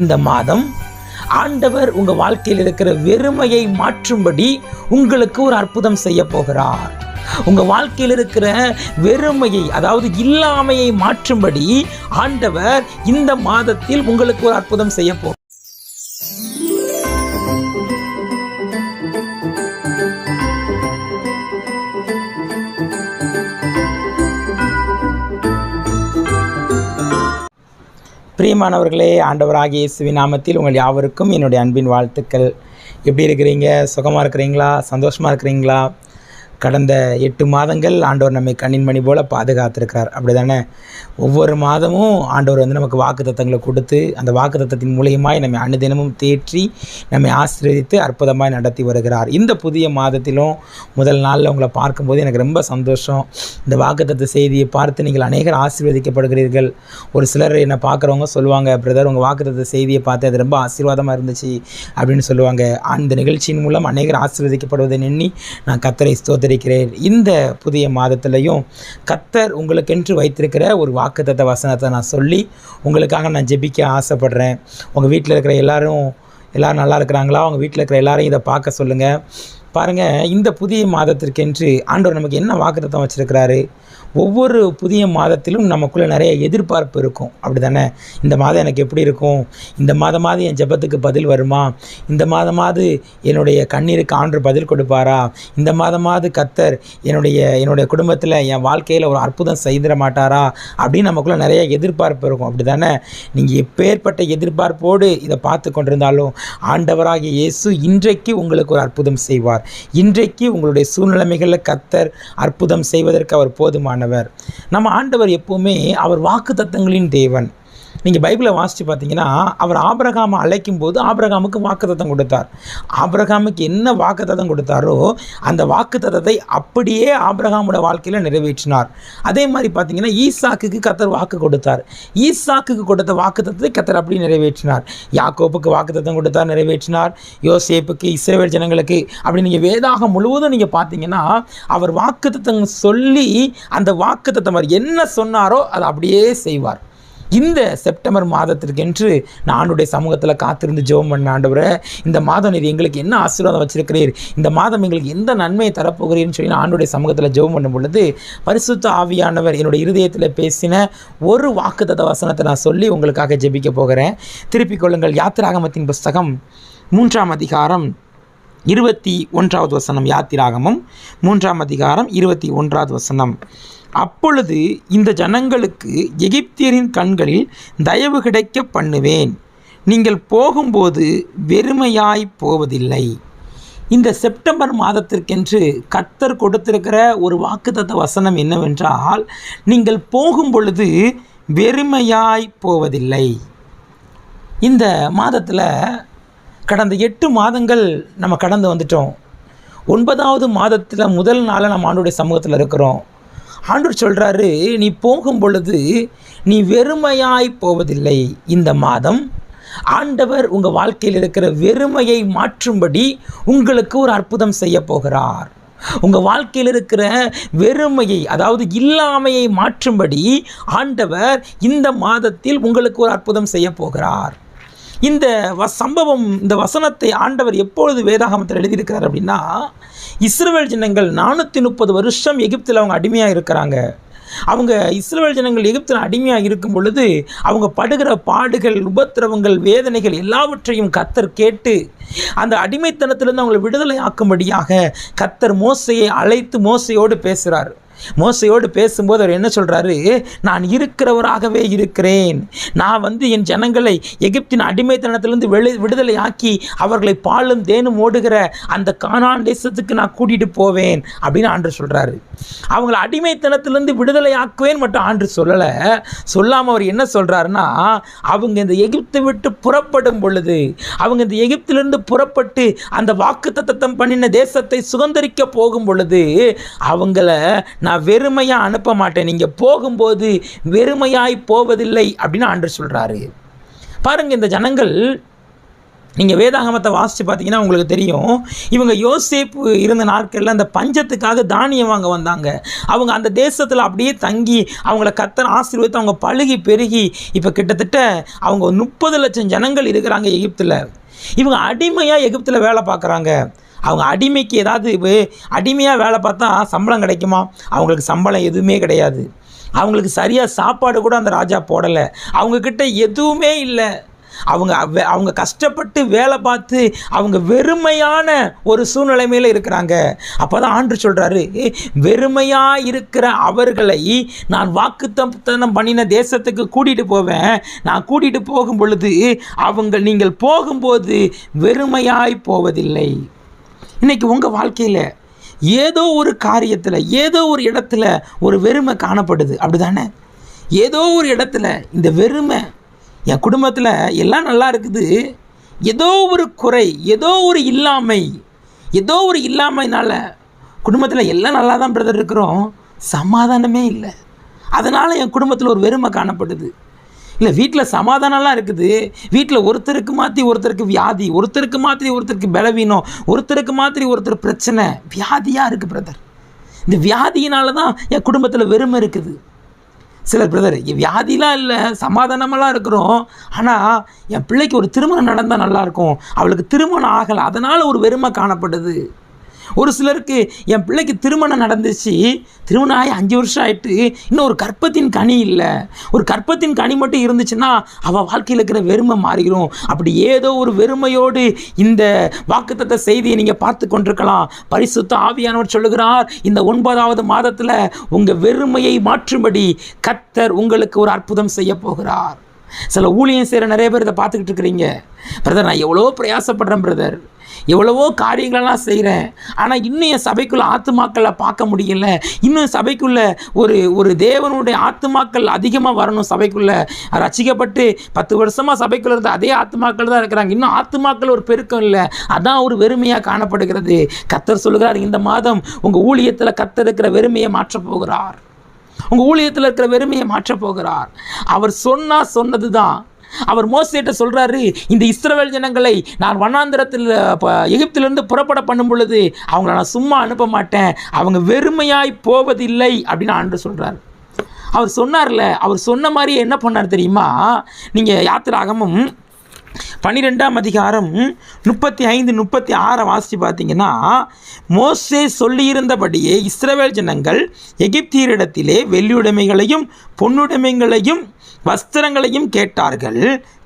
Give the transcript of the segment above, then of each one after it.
இந்த மாதம் ஆண்டவர் உங்க வாழ்க்கையில் இருக்கிற வெறுமையை மாற்றும்படி உங்களுக்கு ஒரு அற்புதம் செய்ய போகிறார். உங்க வாழ்க்கையில் இருக்கிற வெறுமையை, அதாவது இல்லாமையை மாற்றும்படி ஆண்டவர் இந்த மாதத்தில் உங்களுக்கு ஒரு அற்புதம் செய்ய போகிறார். பிரியமானவர்களே, ஆண்டவராகிய இயேசுவின் நாமத்தில் உங்கள் யாவருக்கும் என்னுடைய அன்பின் வாழ்த்துக்கள். எப்படி இருக்கிறீங்க? சுகமாக இருக்கிறீங்களா? சந்தோஷமாக இருக்கிறீங்களா? கடந்த 8 மாதங்கள் ஆண்டவர் நம்மை கண்ணின் மணி போல் பாதுகாத்திருக்கிறார். அப்படி தானே? ஒவ்வொரு மாதமும் ஆண்டவர் நமக்கு வாக்குத்தத்தங்களை கொடுத்து, அந்த வாக்குத்தத்தின் மூலியமாய் நம்மை அனுதினமும் தேற்றி நம்மை ஆசீர்வதித்து அற்புதமாய் நடத்தி வருகிறார். இந்த புதிய மாதத்திலும் முதல் நாளில் உங்களை பார்க்கும்போது எனக்கு ரொம்ப சந்தோஷம். இந்த வாக்குத்தத்த செய்தியை பார்த்து நீங்கள் அநேகர் ஆசீர்வதிக்கப்படுகிறீர்கள். ஒரு சிலர் என்னை பார்க்குறவங்க சொல்லுவாங்க, பிரதர் உங்கள் வாக்குத்தத்த செய்தியை பார்த்து அது ரொம்ப ஆசீர்வாதமாக இருந்துச்சு அப்படின்னு சொல்லுவாங்க. அந்த நிகழ்ச்சியின் மூலம் அநேகர் ஆசீர்வதிக்கப்படுவதை எண்ணி நான் கர்த்தரை ஸ்தோத்திரிக்கிறேன். இந்த புதிய மாதத்திலையும் கர்த்தர் உங்களுக்கென்று வைத்திருக்கிற ஒரு வாக்குத்தத்த வசனத்தை நான் சொல்லி உங்களுக்காக நான் ஜெபிக்க ஆசைப்படுறேன். உங்கள் வீட்டில் இருக்கிற எல்லோரும் நல்லா இருக்கிறாங்களா? உங்கள் வீட்டில் இருக்கிற எல்லாரையும் இதை பார்க்க சொல்லுங்கள். பாருங்கள், இந்த புதிய மாதத்திற்கென்று ஆண்டவர் நமக்கு என்ன வாக்குத்தத்தம் வச்சுருக்கிறாரு. ஒவ்வொரு புதிய மாதத்திலும் நமக்குள்ளே நிறைய எதிர்பார்ப்பு இருக்கும். அப்படி தானே? இந்த மாதம் எனக்கு எப்படி இருக்கும்? இந்த மாதமாவது என் ஜெபத்துக்கு பதில் வருமா? இந்த மாதமாவது என்னுடைய கண்ணீருக்கு ஆண்டவர் பதில் கொடுப்பாரா? இந்த மாதமாவது கர்த்தர் என்னுடைய குடும்பத்தில் என் வாழ்க்கையில் ஒரு அற்புதம் செய்திட மாட்டாரா? அப்படின்னு நமக்குள்ளே நிறைய எதிர்பார்ப்பு இருக்கும். அப்படி தானே? நீங்கள் எப்பேற்பட்ட எதிர்பார்ப்போடு இதை பார்த்து கொண்டிருந்தாலும் ஆண்டவராகிய இயேசு இன்றைக்கு உங்களுக்கு ஒரு அற்புதம் செய்வார். இன்றைக்கு உங்களுடைய சூழ்நிலைகளில் கர்த்தர் அற்புதம் செய்வதற்கு அவர் போதுமானவர். நம்ம ஆண்டவர் எப்பவுமே அவர் வாக்குத்தத்தங்களின் தேவன். நீங்கள் பைபிளை வாசித்து பார்த்தீங்கன்னா, அவர் ஆபிரகாமை அழைக்கும் போது ஆபிரகாமுக்கு வாக்குத்தத்தம் கொடுத்தார். ஆபிரகாமுக்கு என்ன வாக்குத்தத்தம் கொடுத்தாரோ அந்த வாக்குத்தத்தத்தை அப்படியே ஆபிரகாமோட வாழ்க்கையில் நிறைவேற்றினார். அதே மாதிரி பார்த்தீங்கன்னா, ஈசாக்குக்கு கர்த்தர் வாக்கு கொடுத்தார். ஈசாக்குக்கு கொடுத்த வாக்குத்தத்தத்தை கர்த்தர் அப்படி நிறைவேற்றினார். யாக்கோப்புக்கு வாக்குத்தத்தம் கொடுத்தார், நிறைவேற்றினார். யோசேப்புக்கு, இஸ்ரவேல் ஜனங்களுக்கு, அப்படி நீங்கள் வேதாகம் முழுவதும் நீங்கள் பார்த்தீங்கன்னா அவர் வாக்குத்தத்தம் சொல்லி அந்த வாக்குத்தத்தம் அவர் என்ன சொன்னாரோ அதை அப்படியே செய்வார். இந்த செப்டம்பர் மாதத்திற்கென்று நான் ஆண்டவருடைய சமூகத்தில் காத்திருந்து ஜெபம் பண்ண, ஆண்டவரே இந்த மாதம் நீர் எங்களுக்கு என்ன ஆசீர்வாதம் வச்சிருக்கிறீர், இந்த மாதம் எங்களுக்கு எந்த நன்மையை தரப்போகிறீர்னு சொல்லி நான் ஆண்டவருடைய சமூகத்தில் ஜெபம் பண்ணும் பொழுது பரிசுத்த ஆவியானவர் என்னுடைய இருதயத்தில் பேசின ஒரு வாக்குத்தத்த வசனத்தை நான் சொல்லி உங்களுக்காக ஜெபிக்க போகிறேன். திருப்பிக் கொள்ளுங்கள். யாத்திராகமத்தின் புஸ்தகம் 3ஆம் அதிகாரம் 21வது வசனம். யாத்திராகமம் 3ஆம் அதிகாரம் 21வது வசனம். அப்பொழுது இந்த ஜனங்களுக்கு எகிப்தியரின் கண்களில் தயவு கிடைக்க பண்ணுவேன், நீங்கள் போகும்போது வெறுமையாய் போவதில்லை. இந்த செப்டம்பர் மாதத்திற்கென்று கர்த்தர் கொடுத்திருக்கிற ஒரு வாக்குத்தத்த வசனம் என்னவென்றால், நீங்கள் போகும் பொழுது வெறுமையாய் போவதில்லை. இந்த மாதத்தில் கடந்த 8 மாதங்கள் நம்ம கடந்து வந்துட்டோம். 9வது மாதத்தில் முதல் நாளில் நம்ம ஆண்டவருடைய சமூகத்தில் இருக்கிறோம். ஆண்டவர் சொல்கிறாரு, நீ போகும் பொழுது நீ வெறுமையாய் போவதில்லை. இந்த மாதம் ஆண்டவர் உங்கள் வாழ்க்கையில் இருக்கிற வெறுமையை மாற்றும்படி உங்களுக்கு ஒரு அற்புதம் செய்ய போகிறார். உங்கள் வாழ்க்கையில் இருக்கிற வெறுமையை, அதாவது இல்லாமையை மாற்றும்படி ஆண்டவர் இந்த மாதத்தில் உங்களுக்கு ஒரு அற்புதம் செய்ய போகிறார். இந்த சம்பவம், இந்த வசனத்தை ஆண்டவர் எப்பொழுது வேதாகமத்தில் எழுதியிருக்கிறார் அப்படின்னா, இஸ்ரவேல் ஜனங்கள் 430 வருஷம் எகிப்தில் அவங்க அடிமையாக இருக்கிறாங்க. அவங்க இஸ்ரவேல் ஜனங்கள் எகிப்தில் அடிமையாக இருக்கும் பொழுது அவங்க படுகிற பாடுகள், உபத்திரவங்கள், வேதனைகள் எல்லாவற்றையும் கர்த்தர் கேட்டு அந்த அடிமைத்தனத்திலிருந்து அவங்களை விடுதலை ஆக்கும்படியாக கர்த்தர் மோசையை அழைத்து மோசையோடு பேசுகிறார். மோசையோடு பேசும்போது அவர் என்ன சொல்கிறாரு, நான் இருக்கிறவராகவே இருக்கிறேன். நான் என் ஜனங்களை எகிப்தின் அடிமைத்தனத்திலிருந்து விடுதலை ஆக்கி அவர்களை பாலும் தேனும் ஓடுகிற அந்த கானான் தேசத்துக்கு நான் கூட்டிகிட்டு போவேன் அப்படின்னு ஆண்டவர் சொல்கிறாரு. அவங்களை அடிமைத்தனத்திலிருந்து விடுதலை ஆக்குவேன் மட்டும் ஆண்டவர் சொல்லலை. சொல்லாமல் அவர் என்ன சொல்கிறாருன்னா, அவங்க இந்த எகிப்தை விட்டு புறப்படும் பொழுது, அவங்க இந்த எகிப்திலிருந்து புறப்பட்டு அந்த வாக்குத்தத்தம் பண்ணின தேசத்தை சுதந்திரிக்க போகும் பொழுது அவங்கள நான் வெறுமையாக அனுப்ப மாட்டேன், நீங்கள் போகும்போது வெறுமையாய் போவதில்லை அப்படின்னு ஆண்டவர் சொல்கிறாரு. பாருங்கள், இந்த ஜனங்கள் நீங்கள் வேதாகமத்தை வாசித்து பார்த்தீங்கன்னா உங்களுக்கு தெரியும், இவங்க யோசேப்பு இருந்த நாட்களில் அந்த பஞ்சத்துக்காக தானியம் வாங்க வந்தாங்க. அவங்க அந்த தேசத்தில் அப்படியே தங்கி அவங்கள கர்த்தர் ஆசீர்வதித்து அவங்க பழுகி பெருகி இப்போ கிட்டத்தட்ட அவங்க 30 லட்சம் ஜனங்கள் இருக்கிறாங்க எகிப்தில். இவங்க அடிமையாக எகிப்தில் வேலை பார்க்குறாங்க. அவங்க அடிமைக்கு ஏதாவது அடிமையாக வேலை பார்த்தா சம்பளம் கிடைக்குமா? அவங்களுக்கு சம்பளம் எதுவுமே கிடையாது. அவங்களுக்கு சரியாக சாப்பாடு கூட அந்த ராஜா போடலை. அவங்கக்கிட்ட எதுவுமே இல்லை. அவங்க கஷ்டப்பட்டு வேலை பார்த்து அவங்க வெறுமையான ஒரு சூழ்நிலைமையில் இருக்கிறாங்க. அப்போ தான் ஆண்டவர் சொல்கிறாரு, வெறுமையாக இருக்கிற அவர்களை நான் வாக்குத்தத்தம் பண்ணின தேசத்துக்கு கூட்டிகிட்டு போவேன். நான் கூட்டிகிட்டு போகும் பொழுது நீங்கள் போகும்போது வெறுமையாய் போவதில்லை. இன்றைக்கி உங்கள் வாழ்க்கையில் ஏதோ ஒரு காரியத்தில் ஏதோ ஒரு இடத்துல ஒரு வெறுமை காணப்படுது, அப்படி தானே? ஏதோ ஒரு இடத்துல இந்த வெறுமை, என் குடும்பத்தில் எல்லாம் நல்லா இருக்குது, ஏதோ ஒரு குறை, ஏதோ ஒரு இல்லாமைனால குடும்பத்தில் எல்லாம் நல்லா தான் பிரதர் இருக்கிறோம், சமாதானமே இல்லை. அதனால் என் குடும்பத்தில் ஒரு வெறுமை காணப்படுது. இல்லை, வீட்டில் சமாதானம்லாம் இருக்குது, வீட்டில் ஒருத்தருக்கு மாற்றி ஒருத்தருக்கு வியாதி, ஒருத்தருக்கு மாற்றி ஒருத்தருக்கு பலவீனம், ஒருத்தருக்கு மாற்றி ஒருத்தர் பிரச்சனை, வியாதியாக இருக்குது பிரதர். இந்த வியாதியினால தான் என் குடும்பத்தில் வெறுமை இருக்குது. சிலர் பிரதர் வியாதிலாம் இல்லை, சமாதானமெல்லாம் இருக்கிறோம், ஆனால் என் பிள்ளைக்கு ஒரு திருமணம் நடந்தால் நல்லாயிருக்கும், அவளுக்கு திருமணம் ஆகலை, அதனால் ஒரு வெறுமை காணப்படுது. ஒரு சிலருக்கு என் பிள்ளைக்கு திருமணம் நடந்துச்சு, திருமணம் ஆகி 5 வருஷம் ஆகிட்டு, இன்னும் ஒரு கற்பத்தின் கனி இல்லை. ஒரு கற்பத்தின் கனி மட்டும் இருந்துச்சுன்னா அவள் வாழ்க்கையில் இருக்கிற வெறுமை மாறிடும். அப்படி ஏதோ ஒரு வெறுமையோடு இந்த வாக்குத்தத்த செய்தியை நீங்கள் பார்த்து கொண்டிருக்கலாம். பரிசுத்த ஆவியானவர் சொல்லுகிறார், இந்த 9வது மாதத்தில் உங்கள் வெறுமையை மாற்றும்படி கர்த்தர் உங்களுக்கு ஒரு அற்புதம் செய்ய போகிறார். சில ஊழியம் செய்கிற நிறைய பேர் இதை பார்த்துக்கிட்டு இருக்கிறீங்க. பிரதர், நான் எவ்வளோ பிரயாசப்படுறேன் பிரதர், எவ்வளவோ காரியங்களெல்லாம் செய்கிறேன், ஆனால் இன்னும் என் சபைக்குள்ளே ஆத்துமாக்களை பார்க்க முடியல. இன்னும் சபைக்குள்ளே ஒரு தேவனுடைய ஆத்துமாக்கள் அதிகமாக வரணும். சபைக்குள்ளே ரட்சிக்கப்பட்டு 10 வருஷமாக சபைக்குள்ளே இருந்த அதே ஆத்துமாக்கள் தான் இருக்கிறாங்க, இன்னும் ஆத்துமாக்கள் ஒரு பெருக்கம் இல்லை. அதான் ஒரு வெறுமையாக காணப்படுகிறது. கர்த்தர் சொல்லுகிறார், இந்த மாதம் உங்கள் ஊழியத்தில் கர்த்தர் இருக்கிற வெறுமையை மாற்றப் போகிறார். உங்கள் ஊழியத்தில் இருக்கிற வெறுமையை மாற்றப் போகிறார். அவர் சொன்னது தான். அவர் மோசேட்ட சொல்கிறாரு, இந்த இஸ்ரவேல் ஜனங்களை நான் வனாந்திரத்தில் எகிப்திலிருந்து புறப்பட பண்ணும் பொழுது அவங்கள நான் சும்மா அனுப்ப மாட்டேன், அவங்க வெறுமையாய் போவதில்லை அப்படின்னு ஆண்டவர் சொல்கிறார். அவர் சொன்னார்ல, அவர் சொன்ன மாதிரியே என்ன பண்ணார் தெரியுமா? நீங்கள் யாத்திராகமம் 12ஆம் அதிகாரம் 35-36 வாசித்து பார்த்தீங்கன்னா, மோசே சொல்லியிருந்தபடியே இஸ்ரவேல் ஜனங்கள் எகிப்தியரிடத்திலே வெள்ளியுடைமைகளையும் பொன்னுடைமைகளையும் வஸ்திரங்களையும் கேட்டார்கள்.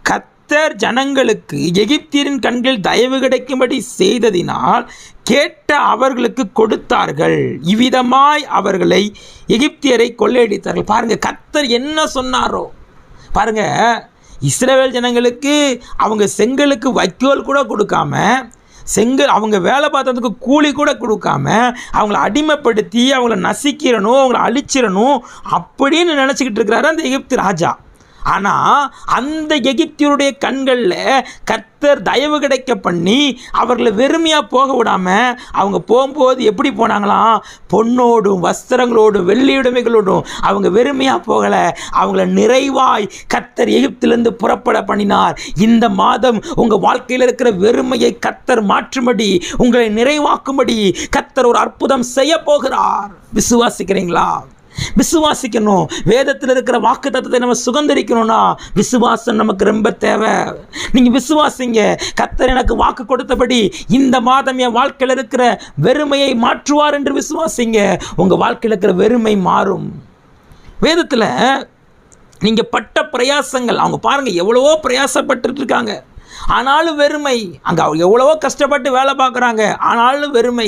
கர்த்தர் ஜனங்களுக்கு எகிப்தியரின் கண்களில் தயவு கிடைக்கும்படி செய்ததினால் கேட்ட அவர்களுக்கு கொடுத்தார்கள். இவ்விதமாய் அவர்களை எகிப்தியரை கொள்ளையடித்தார்கள். பாருங்கள், கர்த்தர் என்ன சொன்னாரோ பாருங்கள். இஸ்ரவேல் ஜனங்களுக்கு அவங்க செங்கலுக்கு வைக்கோல் கூட கொடுக்காம, அவங்க வேலை பார்த்ததுக்கு கூலி கூட கொடுக்காம, அவங்கள அடிமைப்படுத்தி அவங்கள நசிக்கிறணும், அவங்கள அழிச்சிடணும் அப்படின்னு நினச்சிக்கிட்டு இருக்கிறாரு அந்த எகிப்து ராஜா. ஆனால் அந்த எகிப்தியருடைய கண்களில் கர்த்தர் தயவு கிடைக்க பண்ணி அவர்களை வெறுமையாக போக விடாமல், அவங்க போகும்போது எப்படி போனாங்களாம்? பொன்னோடும் வஸ்திரங்களோடும் வெள்ளியுடைமைகளோடும். அவங்க வெறுமையாக போகலை, அவங்கள நிறைவாய் கர்த்தர் எகிப்திலிருந்து புறப்பட பண்ணினார். இந்த மாதம் உங்கள் வாழ்க்கையில் இருக்கிற வெறுமையை கர்த்தர் மாற்றும்படி, உங்களை நிறைவாக்கும்படி கர்த்தர் ஒரு அற்புதம் செய்ய போகிறார். விசுவாசிக்கிறீங்களா? விசுவாசிக்கணும். வேதத்தில் இருக்கிற வாக்கு தத்தத்தை நம்ம சுதந்திரிக்கணும்னா விசுவாசம் நமக்கு ரொம்ப தேவை. நீங்கள் விசுவாசிங்க. கர்த்தர் எனக்கு வாக்கு கொடுத்தபடி இந்த மாதம் என் வாழ்க்கையில் இருக்கிற வெறுமையை மாற்றுவார் என்று விசுவாசிங்க. உங்கள் வாழ்க்கையில் இருக்கிற வெறுமை மாறும். வேதத்தில் நீங்கள் பட்ட பிரயாசங்கள், அவங்க பாருங்கள் எவ்வளவோ பிரயாசப்பட்டு இருக்காங்க, ஆனாலும் வெறுமை. அங்கே அவங்க எவ்வளவோ கஷ்டப்பட்டு வேலை பார்க்குறாங்க, ஆனாலும் வெறுமை.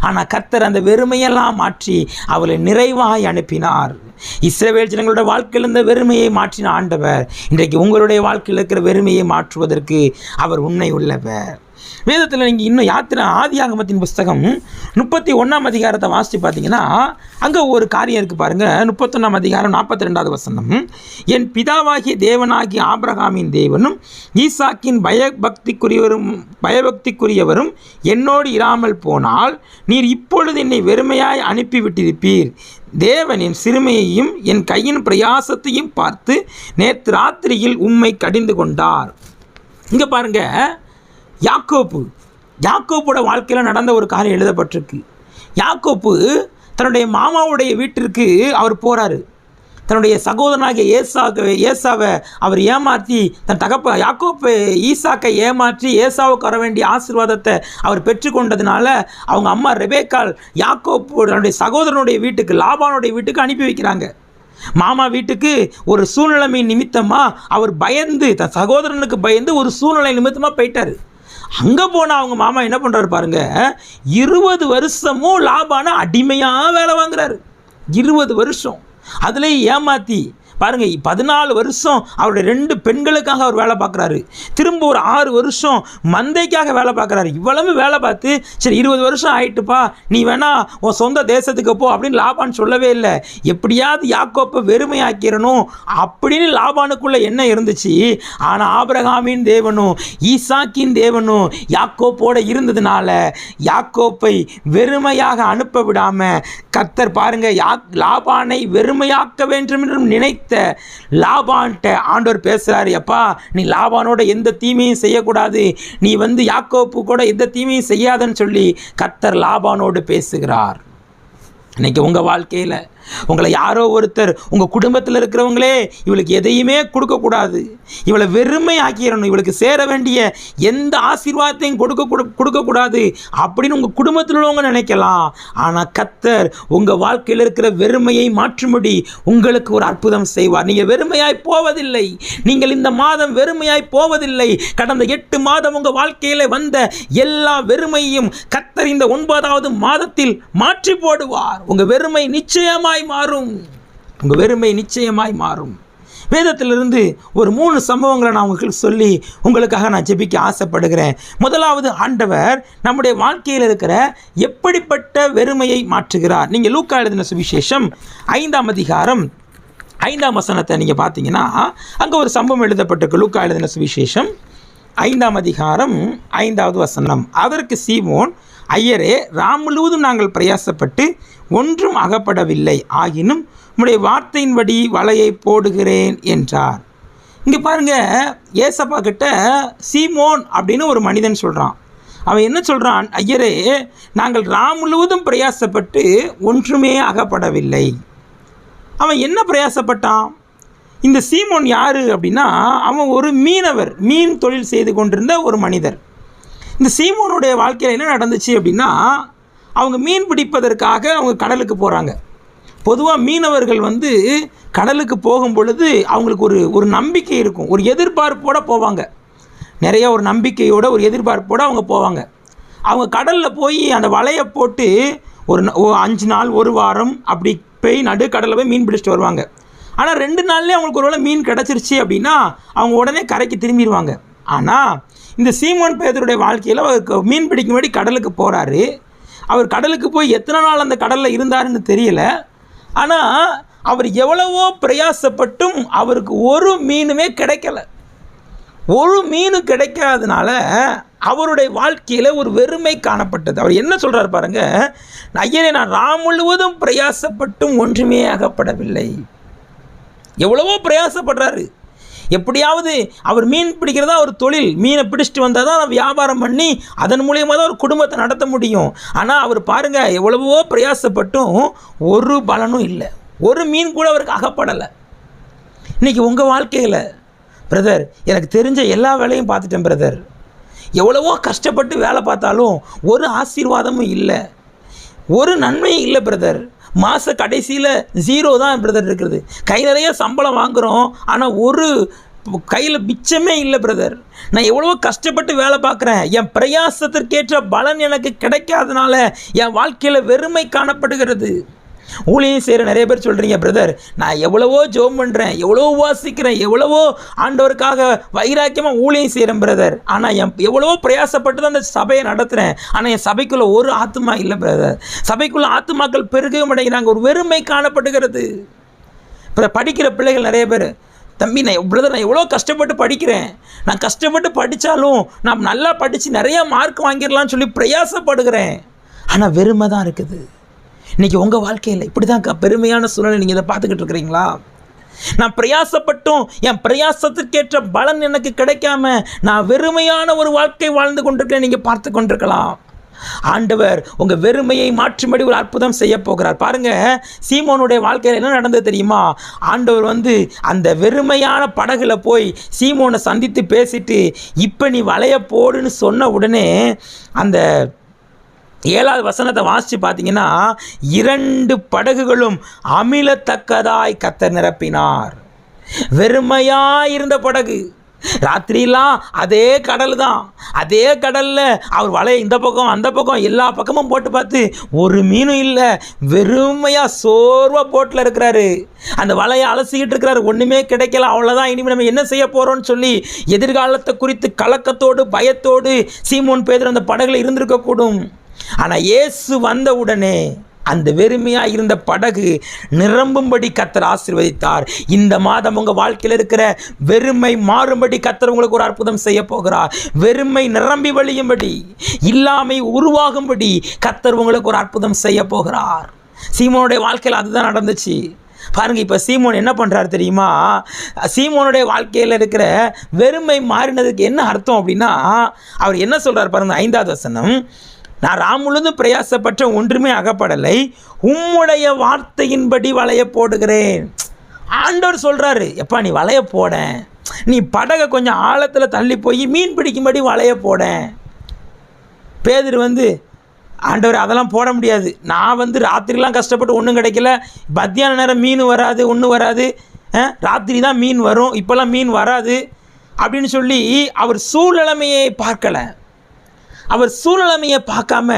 ஆனால் கர்த்தர் அந்த வெறுமையெல்லாம் மாற்றி அவளை நிறைவாய் அனுப்பினார். இஸ்ரவேல் ஜனங்களோட வாழ்க்கையில் இருந்த வெறுமையை மாற்றின ஆண்டவர் இன்றைக்கு உங்களுடைய வாழ்க்கையில் இருக்கிற வெறுமையை மாற்றுவதற்கு அவர் உண்மை உள்ளவர். வேதத்தில் நீங்கள் இன்னும் ஆதியாகமத்தின் புஸ்தகம் 31ஆம் அதிகாரத்தை வாசித்து பார்த்தீங்கன்னா, அங்கே ஒரு காரியம் இருக்குது பாருங்கள். 31ஆம் அதிகாரம் 42வது வசனம், என் பிதாவாகிய தேவனாகிய ஆபிரகாமின் தேவனும் ஈசாக்கின் பயபக்திக்குரியவரும் என்னோடு இராமல் போனால் நீர் இப்பொழுது என்னை வெறுமையாய் அனுப்பிவிட்டிருப்பீர். தேவன் என் சிறுமையையும் என் கையின் பிரயாசத்தையும் பார்த்து நேற்று ராத்திரியில் உம்மை கடிந்து கொண்டார். இங்கே பாருங்கள், யாக்கோப்போட வாழ்க்கையில் நடந்த ஒரு காரியம் எழுதப்பட்டிருக்கு. யாக்கோப்பு தன்னுடைய மாமாவுடைய வீட்டிற்கு அவர் போகிறாரு. தன்னுடைய சகோதரனாகிய ஏசாவை அவர் ஏமாற்றி யாக்கோப்பு ஈசாக்கை ஏமாற்றி ஏசாவுக்கு வர வேண்டிய ஆசீர்வாதத்தை அவர் பெற்றுக்கொண்டதுனால அவங்க அம்மா ரெபேக்காள் யாக்கோப்பு தன்னுடைய சகோதரனுடைய வீட்டுக்கு, லாபானுடைய வீட்டுக்கு அனுப்பி வைக்கிறாங்க. மாமா வீட்டுக்கு ஒரு சூழ்நிலைமை நிமித்தமாக அவர் பயந்து, தன் சகோதரனுக்கு பயந்து ஒரு சூழ்நிலை நிமித்தமாக போயிட்டார். அங்கே போனால் அவங்க மாமா என்ன பண்ணுறாரு பாருங்க, 20 வருஷமும் லாபான அடிமையாக வேலை வாங்குறாரு. 20 வருஷம் அதுலேயும் ஏமாற்றி பாருங்க. 14 வருஷம் அவருடைய 2 பெண்களுக்காக அவர் வேலை பார்க்குறாரு. திரும்ப ஒரு 6 வருஷம் மந்தைக்காக வேலை பார்க்குறாரு. இவ்வளவு வேலை பார்த்து சரி 20 வருஷம் ஆயிட்டுப்பா, நீ வேணா உன் சொந்த தேசத்துக்கு போ அப்படின்னு லாபான் சொல்லவே இல்லை. எப்படியாவது யாக்கோப்பை வெறுமையாக்கிறணும் அப்படின்னு லாபானுக்குள்ள என்ன இருந்துச்சு. ஆனால் ஆபிரகாமின் தேவனும் ஈசாக்கின் தேவனும் யாக்கோப்போட இருந்ததுனால யாக்கோப்பை வெறுமையாக அனுப்ப விடாம கர்த்தர் பாருங்க லாபானை வெறுமையாக்க வேண்டும் என்று நினைத்த லாபான்ட்ட ஆண்டவர் பேசுறாரு, அப்பா நீ லாபானோட எந்த தீமையும் செய்யக்கூடாது, நீ யாக்கோப்பு கூட எந்த தீமையும் செய்யாதன்னு சொல்லி கர்த்தர் லாபானோடு பேசுகிறார். இன்னைக்கு உங்கள் வாழ்க்கையில் உங்களை யாரோ ஒருத்தர் உங்கள் குடும்பத்தில் இருக்கிறவங்களே இவளுக்கு எதையுமே கொடுக்கக்கூடாது, இவளை வெறுமை ஆக்கிடணும், இவளுக்கு சேர வேண்டிய எந்த ஆசீர்வாதத்தையும் கொடுக்கக்கூடாது அப்படின்னு உங்கள் குடும்பத்தில் உள்ளவங்க நினைக்கலாம். ஆனால் கர்த்தர் உங்கள் வாழ்க்கையில் இருக்கிற வெறுமையை மாற்றும்படி உங்களுக்கு ஒரு அற்புதம் செய்வார். நீங்கள் வெறுமையாய் போவதில்லை. நீங்கள் இந்த மாதம் வெறுமையாய் போவதில்லை. கடந்த 8 மாதம் உங்கள் வாழ்க்கையில் வந்த எல்லா வெறுமையும் கர்த்தர் இந்த 9வது மாதத்தில் மாற்றி போடுவார். உங்கள் வெறுமை நிச்சயமாய் மாறும். உங்கள் வெறுமை நிச்சயமாய் மாறும். வேதத்திலிருந்து ஒரு 3 சம்பவங்களை நான் உங்களுக்கு சொல்லி உங்களுக்காக நான் ஜெபிக்க ஆசைப்படுகிறேன். முதலாவது, ஆண்டவர் நம்முடைய வாழ்க்கையில் இருக்கிற எப்படிப்பட்ட வெறுமையை மாற்றுகிறார். நீங்கள் லூக்கா எழுதின சுவிசேஷம் 5ஆம் அதிகாரம் 5ஆம் வசனத்தை நீங்கள் பார்த்தீங்கன்னா அங்கே ஒரு சம்பவம் எழுதப்பட்டிருக்கு. லூக்கா எழுதின சுவிசேஷம் 5ஆம் அதிகாரம் 5வது வசனம். அதற்கு சீமோன், ஐயரே, ராம் முழுவதும் நாங்கள் பிரயாசப்பட்டு ஒன்றும் அகப்படவில்லை, ஆகினும் உம்முடைய வார்த்தையின்படி வலையை போடுகிறேன் என்றார். இங்கே பாருங்க, ஏசப்பா கிட்ட சீமோன் அப்படின்னு ஒரு மனிதன் சொல்கிறான். அவன் என்ன சொல்கிறான், ஐயரே, நாங்கள் ராம் முழுவதும் பிரயாசப்பட்டு ஒன்றுமே அகப்படவில்லை. அவன் என்ன பிரயாசப்பட்டான்? இந்த சீமோன் யார் அப்படின்னா, அவன் ஒரு மீனவர், மீன் தொழில் செய்து கொண்டிருந்த ஒரு மனிதர். இந்த சீமோனுடைய வாழ்க்கையில் என்ன நடந்துச்சு அப்படின்னா, அவங்க மீன் பிடிப்பதற்காக அவங்க கடலுக்கு போகிறாங்க. பொதுவாக மீனவர்கள் கடலுக்கு போகும் பொழுது அவங்களுக்கு ஒரு நம்பிக்கை இருக்கும், ஒரு எதிர்பார்ப்போடு போவாங்க. நிறைய ஒரு நம்பிக்கையோட ஒரு எதிர்பார்ப்போடு அவங்க போவாங்க. அவங்க கடலில் போய் அந்த வலையை போட்டு ஒரு 5 நாள் 1 வாரம் அப்படி போய் நடுக்கடலில் போய் மீன் பிடிச்சிட்டு வருவாங்க. ஆனால் 2 நாள்லேயே அவங்களுக்கு ஒரு வேளை மீன் கிடச்சிருச்சு அப்படின்னா அவங்க உடனே கரைக்கு திரும்பிடுவாங்க. ஆனால் இந்த சீமோன் பேதுருடைய வாழ்க்கையில் அவர் மீன் பிடிக்கும்படி கடலுக்கு போகிறாரு. அவர் கடலுக்கு போய் எத்தனை நாள் அந்த கடலில் இருந்தாருன்னு தெரியல. ஆனால் அவர் எவ்வளவோ பிரயாசப்பட்டும் அவருக்கு ஒரு மீனுமே கிடைக்கல. ஒரு மீன் கிடைக்காதனால அவருடைய வாழ்க்கையில் ஒரு வெறுமை காணப்பட்டது. அவர் என்ன சொல்கிறார் பாருங்க, ஐயனே, நான் ராம் முழுவதும் பிரயாசப்பட்டும் ஒன்றுமே அகப்படவில்லை. எவ்வளவோ பிரயாசப்படுறாரு. எப்படியாவது அவர் மீன் பிடிக்கிறதா ஒரு தொழில், மீனை பிடிச்சிட்டு வந்தால் தான் வியாபாரம் பண்ணி அதன் மூலியமாக தான் ஒரு குடும்பத்தை நடத்த முடியும். ஆனால் அவர் பாருங்கள், எவ்வளவோ பிரயாசப்பட்டும் ஒரு பலனும் இல்லை, ஒரு மீன் கூட அவருக்கு அகப்படலை. இன்றைக்கி உங்கள் வாழ்க்கையில், பிரதர், எனக்கு தெரிஞ்ச எல்லா வேலையும் பார்த்துட்டேன் பிரதர், எவ்வளவோ கஷ்டப்பட்டு வேலை பார்த்தாலும் ஒரு ஆசீர்வாதமும் இல்லை, ஒரு நன்மையும் இல்லை பிரதர். மாத கடைசியில் 0 தான் பிரதர் இருக்கிறது. கை நிறைய சம்பளம் வாங்குகிறோம், ஆனால் ஒரு கையில் மிச்சமே இல்லை பிரதர். நான் எவ்வளவோ கஷ்டப்பட்டு வேலை பார்க்குறேன், என் பிரயாசத்திற்கேற்ற பலன் எனக்கு கிடைக்காதனால என் வாழ்க்கையில் வெறுமை காணப்படுகிறது. ஊழியம் செய்கிற நிறைய பேர் சொல்கிறீங்க, பிரதர், நான் எவ்வளவோ ஜெபம் பண்ணுறேன், எவ்வளவோ வாசிக்கிறேன், எவ்வளவோ ஆண்டவருக்காக வைராக்கியமாக ஊழியம் செய்கிறேன் பிரதர், ஆனால் எவ்வளவோ பிரயாசப்பட்டு தான் அந்த சபையை நடத்துகிறேன், ஆனால் என் சபைக்குள்ளே ஒரு ஆத்மா இல்லை பிரதர். சபைக்குள்ளே ஆத்மாக்கள் பெருக மாட்டேங்கிறாங்க, ஒரு வெறுமை காணப்படுகிறது. படிக்கிற பிள்ளைகள் நிறைய பேர், தம்பி, நான் எவ்வளோ கஷ்டப்பட்டு படிக்கிறேன், நான் கஷ்டப்பட்டு படித்தாலும் நான் நல்லா படித்து நிறையா மார்க் வாங்கிடலான்னு சொல்லி பிரயாசப்படுகிறேன், ஆனால் வெறுமை தான் இருக்குது. இன்றைக்கி உங்கள் வாழ்க்கையில் இப்படி தான் பெருமையான சூழ்நிலை நீங்கள் இதை பார்த்துக்கிட்டு இருக்கிறீங்களா? நான் பிரயாசப்பட்டும் என் பிரயாசத்துக்கேற்ற பலன் எனக்கு கிடைக்காம நான் வெறுமையான ஒரு வாழ்க்கை வாழ்ந்து கொண்டிருக்கேன். நீங்கள் பார்த்து கொண்டிருக்கலாம். ஆண்டவர் உங்க வெறுமையை மாற்றும்படி ஒரு அற்புதம் செய்ய போகிறார். பாருங்க, சீமோனுடைய வாழ்க்கையில் என்ன நடந்தது தெரியுமா? ஆண்டவர் அந்த வெறுமையான படகுல போய் சீமோனை சந்தித்து பேசிட்டு, இப்போ நீ வலைய போடுன்னு சொன்ன உடனே அந்த 7வது வசனத்தை வாசித்து பார்த்தீங்கன்னா, 2 படகுகளும் அமிலத்தக்கதாய் கர்த்தர் நிரப்பினார். வெறுமையாக இருந்த படகு, ராத்திரிலாம் அதே கடல் தான், அதே கடலில் அவர் வலையை இந்த பக்கம் அந்த பக்கம் எல்லா பக்கமும் போட்டு பார்த்து ஒரு மீனும் இல்லை. வெறுமையாக சோர்வாக போட்டில் இருக்கிறாரு. அந்த வலையை அலசிக்கிட்டு இருக்கிறாரு. ஒன்றுமே கிடைக்கல. அவ்வளோதான், இனிமேல் நம்ம என்ன செய்ய போகிறோன்னு சொல்லி எதிர்காலத்தை குறித்து கலக்கத்தோடு பயத்தோடு சீமோன் பேதுரு அந்த படகுல இருந்திருக்கக்கூடும். ஆனால் இயேசு வந்த உடனே அந்த வெறுமையாக இருந்த படகு நிரம்பும்படி கர்த்தர் ஆசீர்வதித்தார். இந்த மாதம் உங்கள் வாழ்க்கையில் இருக்கிற வெறுமை மாறும்படி கர்த்தர் உங்களுக்கு ஒரு அற்புதம் செய்ய போகிறார். வெறுமை நிரம்பி வழியும்படி, இல்லாமை உருவாகும்படி கர்த்தர் உங்களுக்கு ஒரு அற்புதம் செய்ய போகிறார். சீமோனுடைய வாழ்க்கையில் அதுதான் நடந்துச்சு. பாருங்கள், இப்போ சீமோன் என்ன பண்ணுறாரு தெரியுமா? சீமோனுடைய வாழ்க்கையில் இருக்கிற வெறுமை மாறினதுக்கு என்ன அர்த்தம் அப்படின்னா, அவர் என்ன சொல்கிறார் பாருங்கள், 5வது வசனம், நான் ராமுழுது பிரயாசப்பட்ட ஒன்றுமே அகப்படலை, உம்முடைய வார்த்தையின்படி வலைய போடுகிறேன். ஆண்டவர் சொல்கிறாரு, எப்பா நீ வலைய போட, நீ படகை கொஞ்சம் ஆழத்தில் தள்ளி போய் மீன் பிடிக்கும்படி வலைய போட. பேதுரு ஆண்டவர் அதெல்லாம் போட முடியாது, நான் ராத்திரிலாம் கஷ்டப்பட்டு ஒன்றும் கிடைக்கல, மத்தியான நேரம் மீன் வராது, ஒன்றும் வராது, ராத்திரி தான் மீன் வரும், இப்போல்லாம் மீன் வராது அப்படின்னு சொல்லி அவர் சூழ்நிலைமையை பார்க்கலை. அவர் சூழ்நிலைமையை பார்க்காம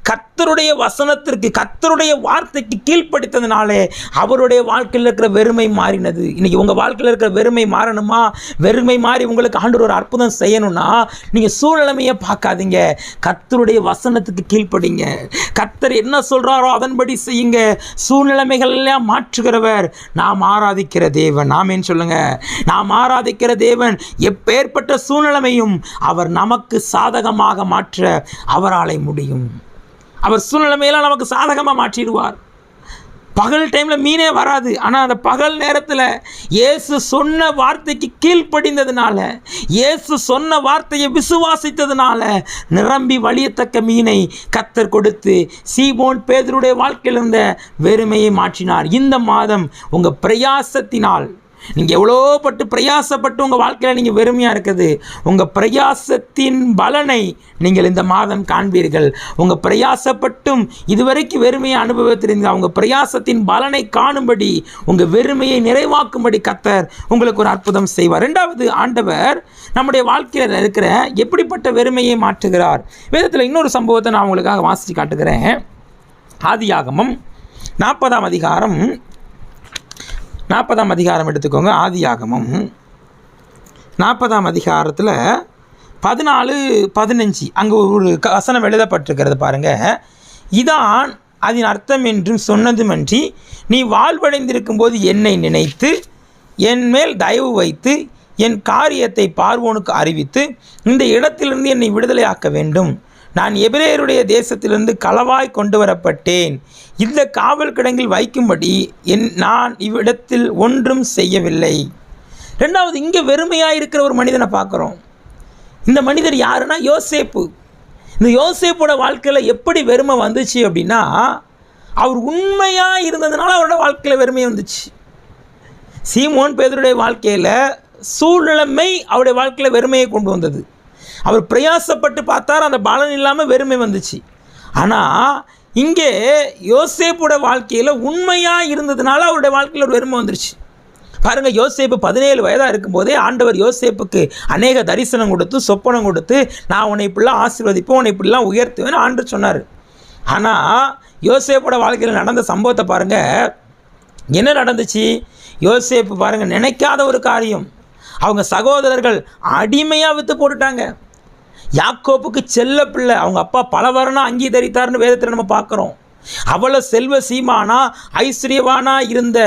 கர்த்தருடைய வசனத்திற்கு, கர்த்தருடைய வார்த்தைக்கு கீழ்ப்படுத்ததுனாலே அவருடைய வாழ்க்கையில் இருக்கிற வெறுமை மாறினது. இன்றைக்கி உங்கள் வாழ்க்கையில் இருக்கிற வெறுமை மாறணுமா? வெறுமை மாறி உங்களுக்கு ஆண்டவர் ஒரு அற்புதம் செய்யணும்னா நீங்கள் சூழ்நிலைமையை பார்க்காதீங்க, கர்த்தருடைய வசனத்துக்கு கீழ்ப்படிங்க. கர்த்தர் என்ன சொல்கிறாரோ அதன்படி செய்யுங்க. சூழ்நிலைமைகள் எல்லாம் மாற்றுகிறவர் நாம் ஆராதிக்கிற தேவன். ஆமென் சொல்லுங்க. நாம் ஆராதிக்கிற தேவன் எப்பேற்பட்ட சூழ்நிலைமையும் அவர் நமக்கு சாதகமாக மாற்ற அவராலே முடியும். அவர் சூழ்நிலைமையெல்லாம் நமக்கு சாதகமாக மாற்றிடுவார். பகல் டைமில் மீனே வராது, ஆனால் அந்த பகல் நேரத்தில் இயேசு சொன்ன வார்த்தைக்கு கீழ்ப்படிந்ததுனால, இயேசு சொன்ன வார்த்தையை விசுவாசித்ததுனால நிரம்பி வழியத்தக்க மீனை கர்த்தர் கொடுத்து சீமோன் பேதுருடைய வாழ்க்கையில் இருந்த வெறுமையை மாற்றினார். இந்த மாதம் உங்கள் பிரயாசத்தினால், நீங்கள் எவ்வளோ பிரயாசப்பட்டு உங்கள் வாழ்க்கையில் நீங்கள் வெறுமையாக இருக்குது, உங்கள் பிரயாசத்தின் பலனை நீங்கள் இந்த மாதம் காண்பீர்கள். உங்கள் பிரயாசப்பட்டும் இதுவரைக்கும் வெறுமையை அனுபவித்திருந்தீங்க, உங்கள் பிரயாசத்தின் பலனை காணும்படி, உங்கள் வெறுமையை நிறைவாக்கும்படி கர்த்தர் உங்களுக்கு ஒரு அற்புதம் செய்வார். 2வது, ஆண்டவர் நம்முடைய வாழ்க்கையில் இருக்கிற எப்படிப்பட்ட வெறுமையை மாற்றுகிறார். வேதத்தில் இன்னொரு சம்பவத்தை நான் உங்களுக்காக வாசித்து காட்டுகிறேன். ஆதியாகமம் 40ஆம் அதிகாரம் 40ஆம் அதிகாரம் எடுத்துக்கோங்க. ஆதியாகமம் 40ஆம் அதிகாரத்தில் 14-15 அங்கே ஒரு வசனம் எழுதப்பட்டிருக்கிறது பாருங்கள். இதான் அதன் அர்த்தம் என்றும் சொன்னதுமன்றி, நீ வாழ்வடைந்திருக்கும் போது என்னை நினைத்து என் மேல் தயவு வைத்து என் காரியத்தை பார்வோனுக்கு அறிவித்து இந்த இடத்திலிருந்து என்னை விடுதலையாக்க வேண்டும். நான் எபிரேயருடைய தேசத்திலிருந்து களவாய் கொண்டு வரப்பட்டேன். இந்த காவல் கிடங்கில் வைக்கும்படி நான் இவ்விடத்தில் ஒன்றும் செய்யவில்லை. 2வது, இங்கே வெறுமையாக இருக்கிற ஒரு மனிதனை பார்க்குறோம். இந்த மனிதர் யாருன்னா யோசேப்பு. இந்த யோசேப்போட வாழ்க்கையில் எப்படி வெறுமை வந்துச்சு அப்படின்னா, அவர் உண்மையாக இருந்ததுனால அவரோட வாழ்க்கையில் வெறுமை வந்துச்சு. சீமோன் பேதுருடைய வாழ்க்கையில் சூழ்நிலைமை அவருடைய வாழ்க்கையில் வெறுமையை கொண்டு வந்தது. அவர் பிரயாசப்பட்டு பார்த்தார், அந்த பலன் இல்லாமல் வெறுமை வந்துச்சு. ஆனால் இங்கே யோசேப்போட வாழ்க்கையில் உண்மையாக இருந்ததுனால அவருடைய வாழ்க்கையில் ஒரு வெறுமை வந்துருச்சு. பாருங்கள், யோசேப்பு 17 வயதாக இருக்கும்போதே ஆண்டவர் யோசேப்புக்கு அநேக தரிசனம் கொடுத்து சொப்பனம் கொடுத்து, நான் உன்னை இப்படிலாம் ஆசீர்வதிப்பேன், உன்னை இப்படிலாம் உயர்த்துவேன்னு ஆண்டவர் சொன்னார். ஆனால் யோசேப்போட வாழ்க்கையில் நடந்த சம்பவத்தை பாருங்கள், என்ன நடந்துச்சு? யோசேப்பு பாருங்கள், நினைக்காத ஒரு காரியம், அவங்க சகோதரர்கள் அடிமையாக விற்று போட்டுட்டாங்க. யாக்கோப்புக்கு செல்ல பிள்ளை, அவங்க அப்பா பலவரணம் அங்கீகரித்தார்னு வேதத்தில் நம்ம பார்க்குறோம். அவ்வளோ செல்வ சீமானா ஐஸ்வர்யவானா இருந்த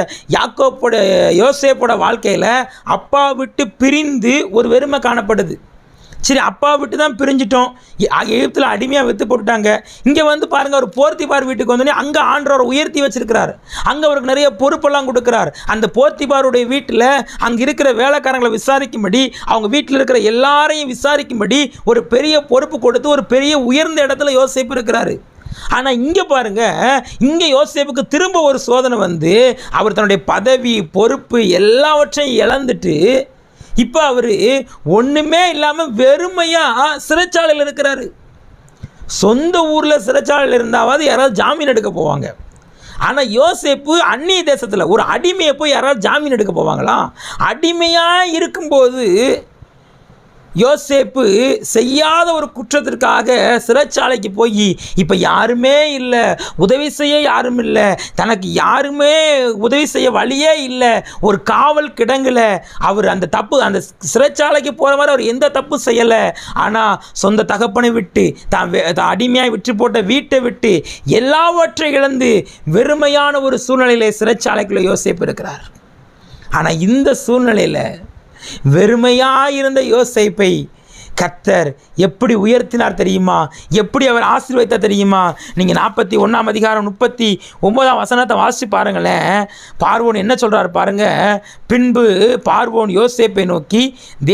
யோசேப்போட வாழ்க்கையில் அப்பா விட்டு பிரிந்து ஒரு வெறுமை காணப்படுது. சரி, அப்பா விட்டு தான் பிரிஞ்சிட்டோம், எகிப்தில் அடிமையாக விற்று போட்டுட்டாங்க. இங்கே வந்து பாருங்கள், அவர் போர்த்திபார் வீட்டுக்கு வந்தோடனே அங்கே ஆண்டவர் உயர்த்தி வச்சிருக்கிறார். அங்கே அவருக்கு நிறைய பொறுப்பெல்லாம் கொடுக்குறார். அந்த போர்த்திபாருடைய வீட்டில் அங்கே இருக்கிற வேலைக்காரங்களை விசாரிக்கும்படி, அவங்க வீட்டில் இருக்கிற எல்லாரையும் விசாரிக்கும்படி ஒரு பெரிய பொறுப்பு கொடுத்து ஒரு பெரிய உயர்ந்த இடத்துல யோசேப்பு இருக்கிறாரு. ஆனால் இங்கே பாருங்கள், இங்கே யோசேப்புக்கு திரும்ப ஒரு சோதனை வந்து அவர் தன்னுடைய பதவி பொறுப்பு எல்லாவற்றையும் இழந்துட்டு இப்போ அவர் ஒன்றுமே இல்லாமல் வெறுமையாக சிறைச்சாலையில் இருக்கிறாரு. சொந்த ஊரில் சிறைச்சாலையில் இருந்தாவது யாராவது ஜாமீன் எடுக்க போவாங்க. ஆனால் யோசேப்பு அந்நிய தேசத்தில் ஒரு அடிமையை போய் யாராவது ஜாமீன் எடுக்க போவாங்களா? அடிமையாக இருக்கும்போது யோசேப்பு செய்யாத ஒரு குற்றத்திற்காக சிறைச்சாலைக்கு போய் இப்போ யாருமே இல்லை, உதவி செய்ய யாரும் இல்லை, தனக்கு யாருமே உதவி செய்ய வழியே இல்லை, ஒரு காவல் கிடங்கில் அவர் அந்த சிறைச்சாலைக்கு போகிற மாதிரி அவர் எந்த தப்பு செய்யலை. ஆனால் சொந்த தகப்பனை விட்டு தான் அடிமையாக விட்டு போட்ட வீட்டை விட்டு எல்லாவற்றையும் இழந்து வெறுமையான ஒரு சூழ்நிலையில் சிறைச்சாலைக்குள்ளே யோசேப்பு இருக்கிறார். ஆனால் இந்த சூழ்நிலையில் வெறுமையாயிருந்த யோசேப்பை கர்த்தர் எப்படி உயர்த்தினார் தெரியுமா? எப்படி அவர் ஆசீர்வதித்தார் தெரியுமா? நீங்கள் 41 அதிகாரம் 39 வசனத்தை வாசித்து பாருங்களேன். பார்வோன் என்ன சொல்கிறார் பாருங்க. பின்பு பார்வோன் யோசேப்பை நோக்கி,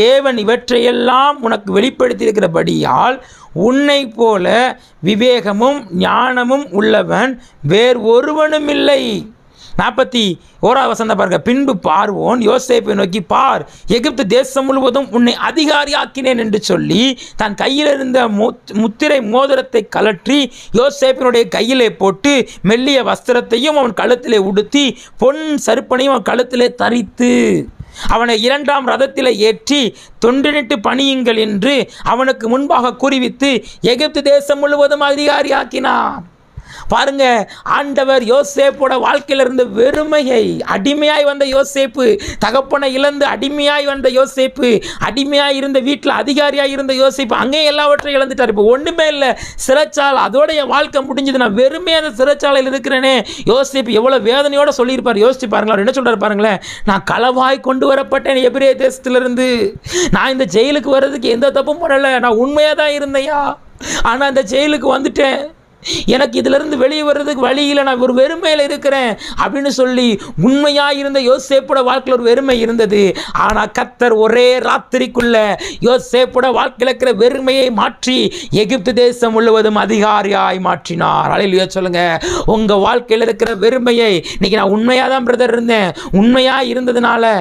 தேவன் இவற்றையெல்லாம் உனக்கு வெளிப்படுத்தியிருக்கிறபடியால் உன்னை போல விவேகமும் ஞானமும் உள்ளவன் வேறு ஒருவனும் இல்லை. 41 வசனம் பாருங்க. பின்பு பார்வோன் யோசேப்பை நோக்கி, பார், எகிப்து தேசம் முழுவதும் உன்னை அதிகாரியாக்கினேன் என்று சொல்லி தன் கையில் இருந்த முத்திரை மோதிரத்தை கலற்றி யோசேப்பினுடைய கையிலே போட்டு மெல்லிய வஸ்திரத்தையும் அவன் கழுத்திலே உடுத்தி பொன் சருப்பனையும் அவன் கழுத்திலே தரித்து அவனை 2ஆம் ரதத்தில் ஏற்றி தொண்டினிட்டு பணியுங்கள் என்று அவனுக்கு முன்பாக கூறிவித்து எகிப்து தேசம் முழுவதும் அதிகாரியாக்கினான். பாருங்க, ஆண்டவர் யோசேப்போட வாழ்க்கையில் இருந்த வெறுமையை, அடிமையாய் வந்த யோசேப்பு, தகப்பனை இழந்து அடிமையாய் வந்த யோசேப்பு, அடிமையாய் இருந்த வீட்டில் அதிகாரியாய் இருந்த யோசேப்பு, அங்கே எல்லாவற்றையும் இழந்துட்டார். இப்போ ஒன்றுமே இல்லை, சிறைச்சாலை, அதோட என் வாழ்க்கை முடிஞ்சது, நான் வெறுமையாக அந்த சிறைச்சாலையில் இருக்கிறேனே. யோசேப்பு எவ்வளோ வேதனையோடு சொல்லியிருப்பார். யோசிச்சு பாருங்களா, அவர் என்ன சொல்கிறார் பாருங்களேன். நான் களவாய் கொண்டு வரப்பட்டேன் எபிரேய தேசத்திலிருந்து, நான் இந்த ஜெயிலுக்கு வர்றதுக்கு எந்த தப்பும் பண்ணலை, நான் உண்மையாக தான் இருந்தையா, ஆனால் இந்த ஜெயிலுக்கு வந்துட்டேன், எனக்கு இதிலிருந்து வெளியே வர்றதுக்கு வழி இல்லை, நான் ஒரு வெறுமையில் இருக்கிறேன் அப்படின்னு சொல்லி உண்மையாக இருந்த யோசேப்போட வாழ்க்கையில் ஒரு வெறுமை இருந்தது. ஆனால் கர்த்தர் ஒரே ராத்திரிக்குள்ள யோசேப்போட வாழ்க்கையில் இருக்கிற வெறுமையை மாற்றி எகிப்து தேசம் முழுவதும் அதிகாரியாய் மாற்றினார். அல்லேலூயா சொல்லுங்க. உங்கள் வாழ்க்கையில் இருக்கிற வெறுமையை, இன்னைக்கு நான் உண்மையாக தான் பிரதர் இருந்தேன், உண்மையாக இருந்ததுனால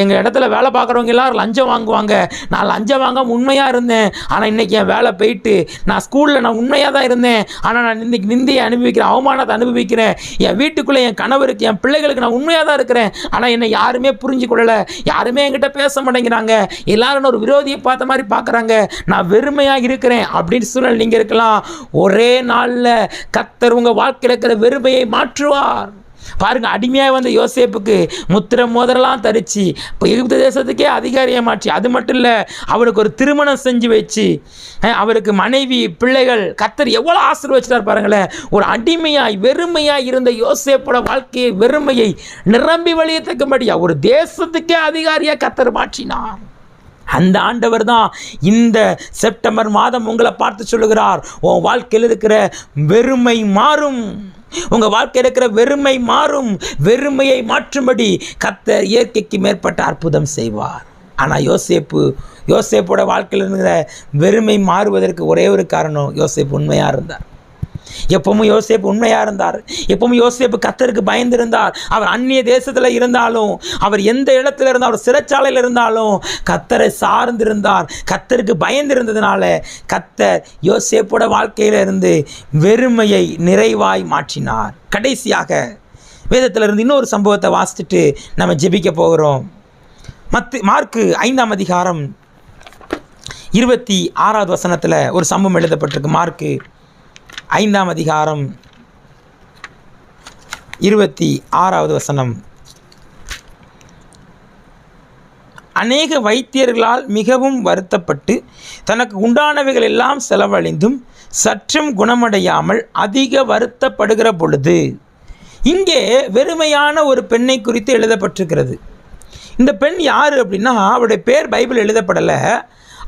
எங்கள் இடத்துல வேலை பார்க்குறவங்க எல்லாரும் லஞ்சம் வாங்குவாங்க, நான் லஞ்சம் வாங்காமல் உண்மையாக இருந்தேன், ஆனால் இன்னைக்கு என் வேலை போயிட்டு, நான் ஸ்கூலில் நான் உண்மையாக தான் இருந்தேன், ஆனால் நான் இன்றைக்கி நிந்தையை அனுபவிக்கிறேன், அவமானத்தை அனுபவிக்கிறேன், என் வீட்டுக்குள்ளே என் கணவருக்கு என் பிள்ளைகளுக்கு நான் உண்மையாக தான் இருக்கிறேன், ஆனால் என்னை யாருமே புரிஞ்சு கொள்ளலை, யாருமே என்கிட்ட பேச மாட்டேங்கிறாங்க, எல்லாரும் ஒரு விரோதியை பார்த்த மாதிரி பார்க்குறாங்க, நான் வெறுமையாக இருக்கிறேன் அப்படின்னு சூழ்நிலை நீங்கள் இருக்கலாம். ஒரே நாளில் கர்த்தர் உங்கள் வாழ்க்கையில் இருக்கிற வெறுமையை மாற்றுவார். பாருங்க, அடிமையாக வந்த யோசேப்புக்கு முத்திரை மோதிரலாம் தரிச்சு இப்போ எகிப்து தேசத்துக்கே அதிகாரியாக மாற்றி, அது மட்டும் இல்லை, அவருக்கு ஒரு திருமணம் செஞ்சு வச்சு அவருக்கு மனைவி பிள்ளைகள், கர்த்தர் எவ்வளோ ஆசீர்வதிச்சிட்டார் பாருங்களேன். ஒரு அடிமையாய் வெறுமையாய் இருந்த யோசேப்போட வாழ்க்கையை, வெறுமையை நிரம்பி வழியத்தக்கும்படியா ஒரு தேசத்துக்கே அதிகாரியாக கர்த்தர் மாற்றினார். அந்த ஆண்டவர் தான் இந்த செப்டம்பர் மாதம் உங்களை பார்த்து சொல்லுகிறார், உன் வாழ்க்கையில் இருக்கிற வெறுமை மாறும், உங்கள் வாழ்க்கையில் இருக்கிற வெறுமை மாறும், வெறுமையை மாற்றும்படி கர்த்தர் இயற்கைக்கு மேற்பட்ட அற்புதம் செய்வார். ஆனால் யோசேப்போட வாழ்க்கையில் இருக்கிற வெறுமை மாறுவதற்கு ஒரே ஒரு காரணம், யோசேப்பு உண்மையாக இருந்தார். எப்பவும் யோசேப்பு உண்மையாக இருந்தார். எப்பவும் யோசேப்பு கர்த்தருக்கு பயந்திருந்தார். அவர் அந்நிய தேசத்தில் இருந்தாலும், அவர் எந்த இடத்துல இருந்தால், அவர் சிறைச்சாலையில் இருந்தாலும் கர்த்தரை சார்ந்திருந்தார். கர்த்தருக்கு பயந்திருந்ததுனால கர்த்தர் யோசேப்போட வாழ்க்கையில் இருந்து வெறுமையை நிறைவாய் மாற்றினார். கடைசியாக வேதத்திலிருந்து இன்னொரு சம்பவத்தை வாசிச்சுட்டு நம்ம ஜெபிக்க போகிறோம். மார்க்கு 5ஆம் அதிகாரம் 26வது வசனத்தில் ஒரு சம்பவம் எழுதப்பட்டிருக்கு. மார்க்கு 5ஆம் அதிகாரம் 26வது வசனம். அநேக வைத்தியர்களால் மிகவும் வருத்தப்பட்டு தனக்கு உண்டானவைகள் எல்லாம் செலவழிந்தும் சற்றும் குணமடையாமல் அதிக வருத்தப்படுகிற பொழுது. இங்கே வெறுமையான ஒரு பெண்ணை குறித்து எழுதப்பட்டிருக்கிறது. இந்த பெண் யார் அப்படின்னா, அவருடைய பேர் பைபிள் எழுதப்படலை.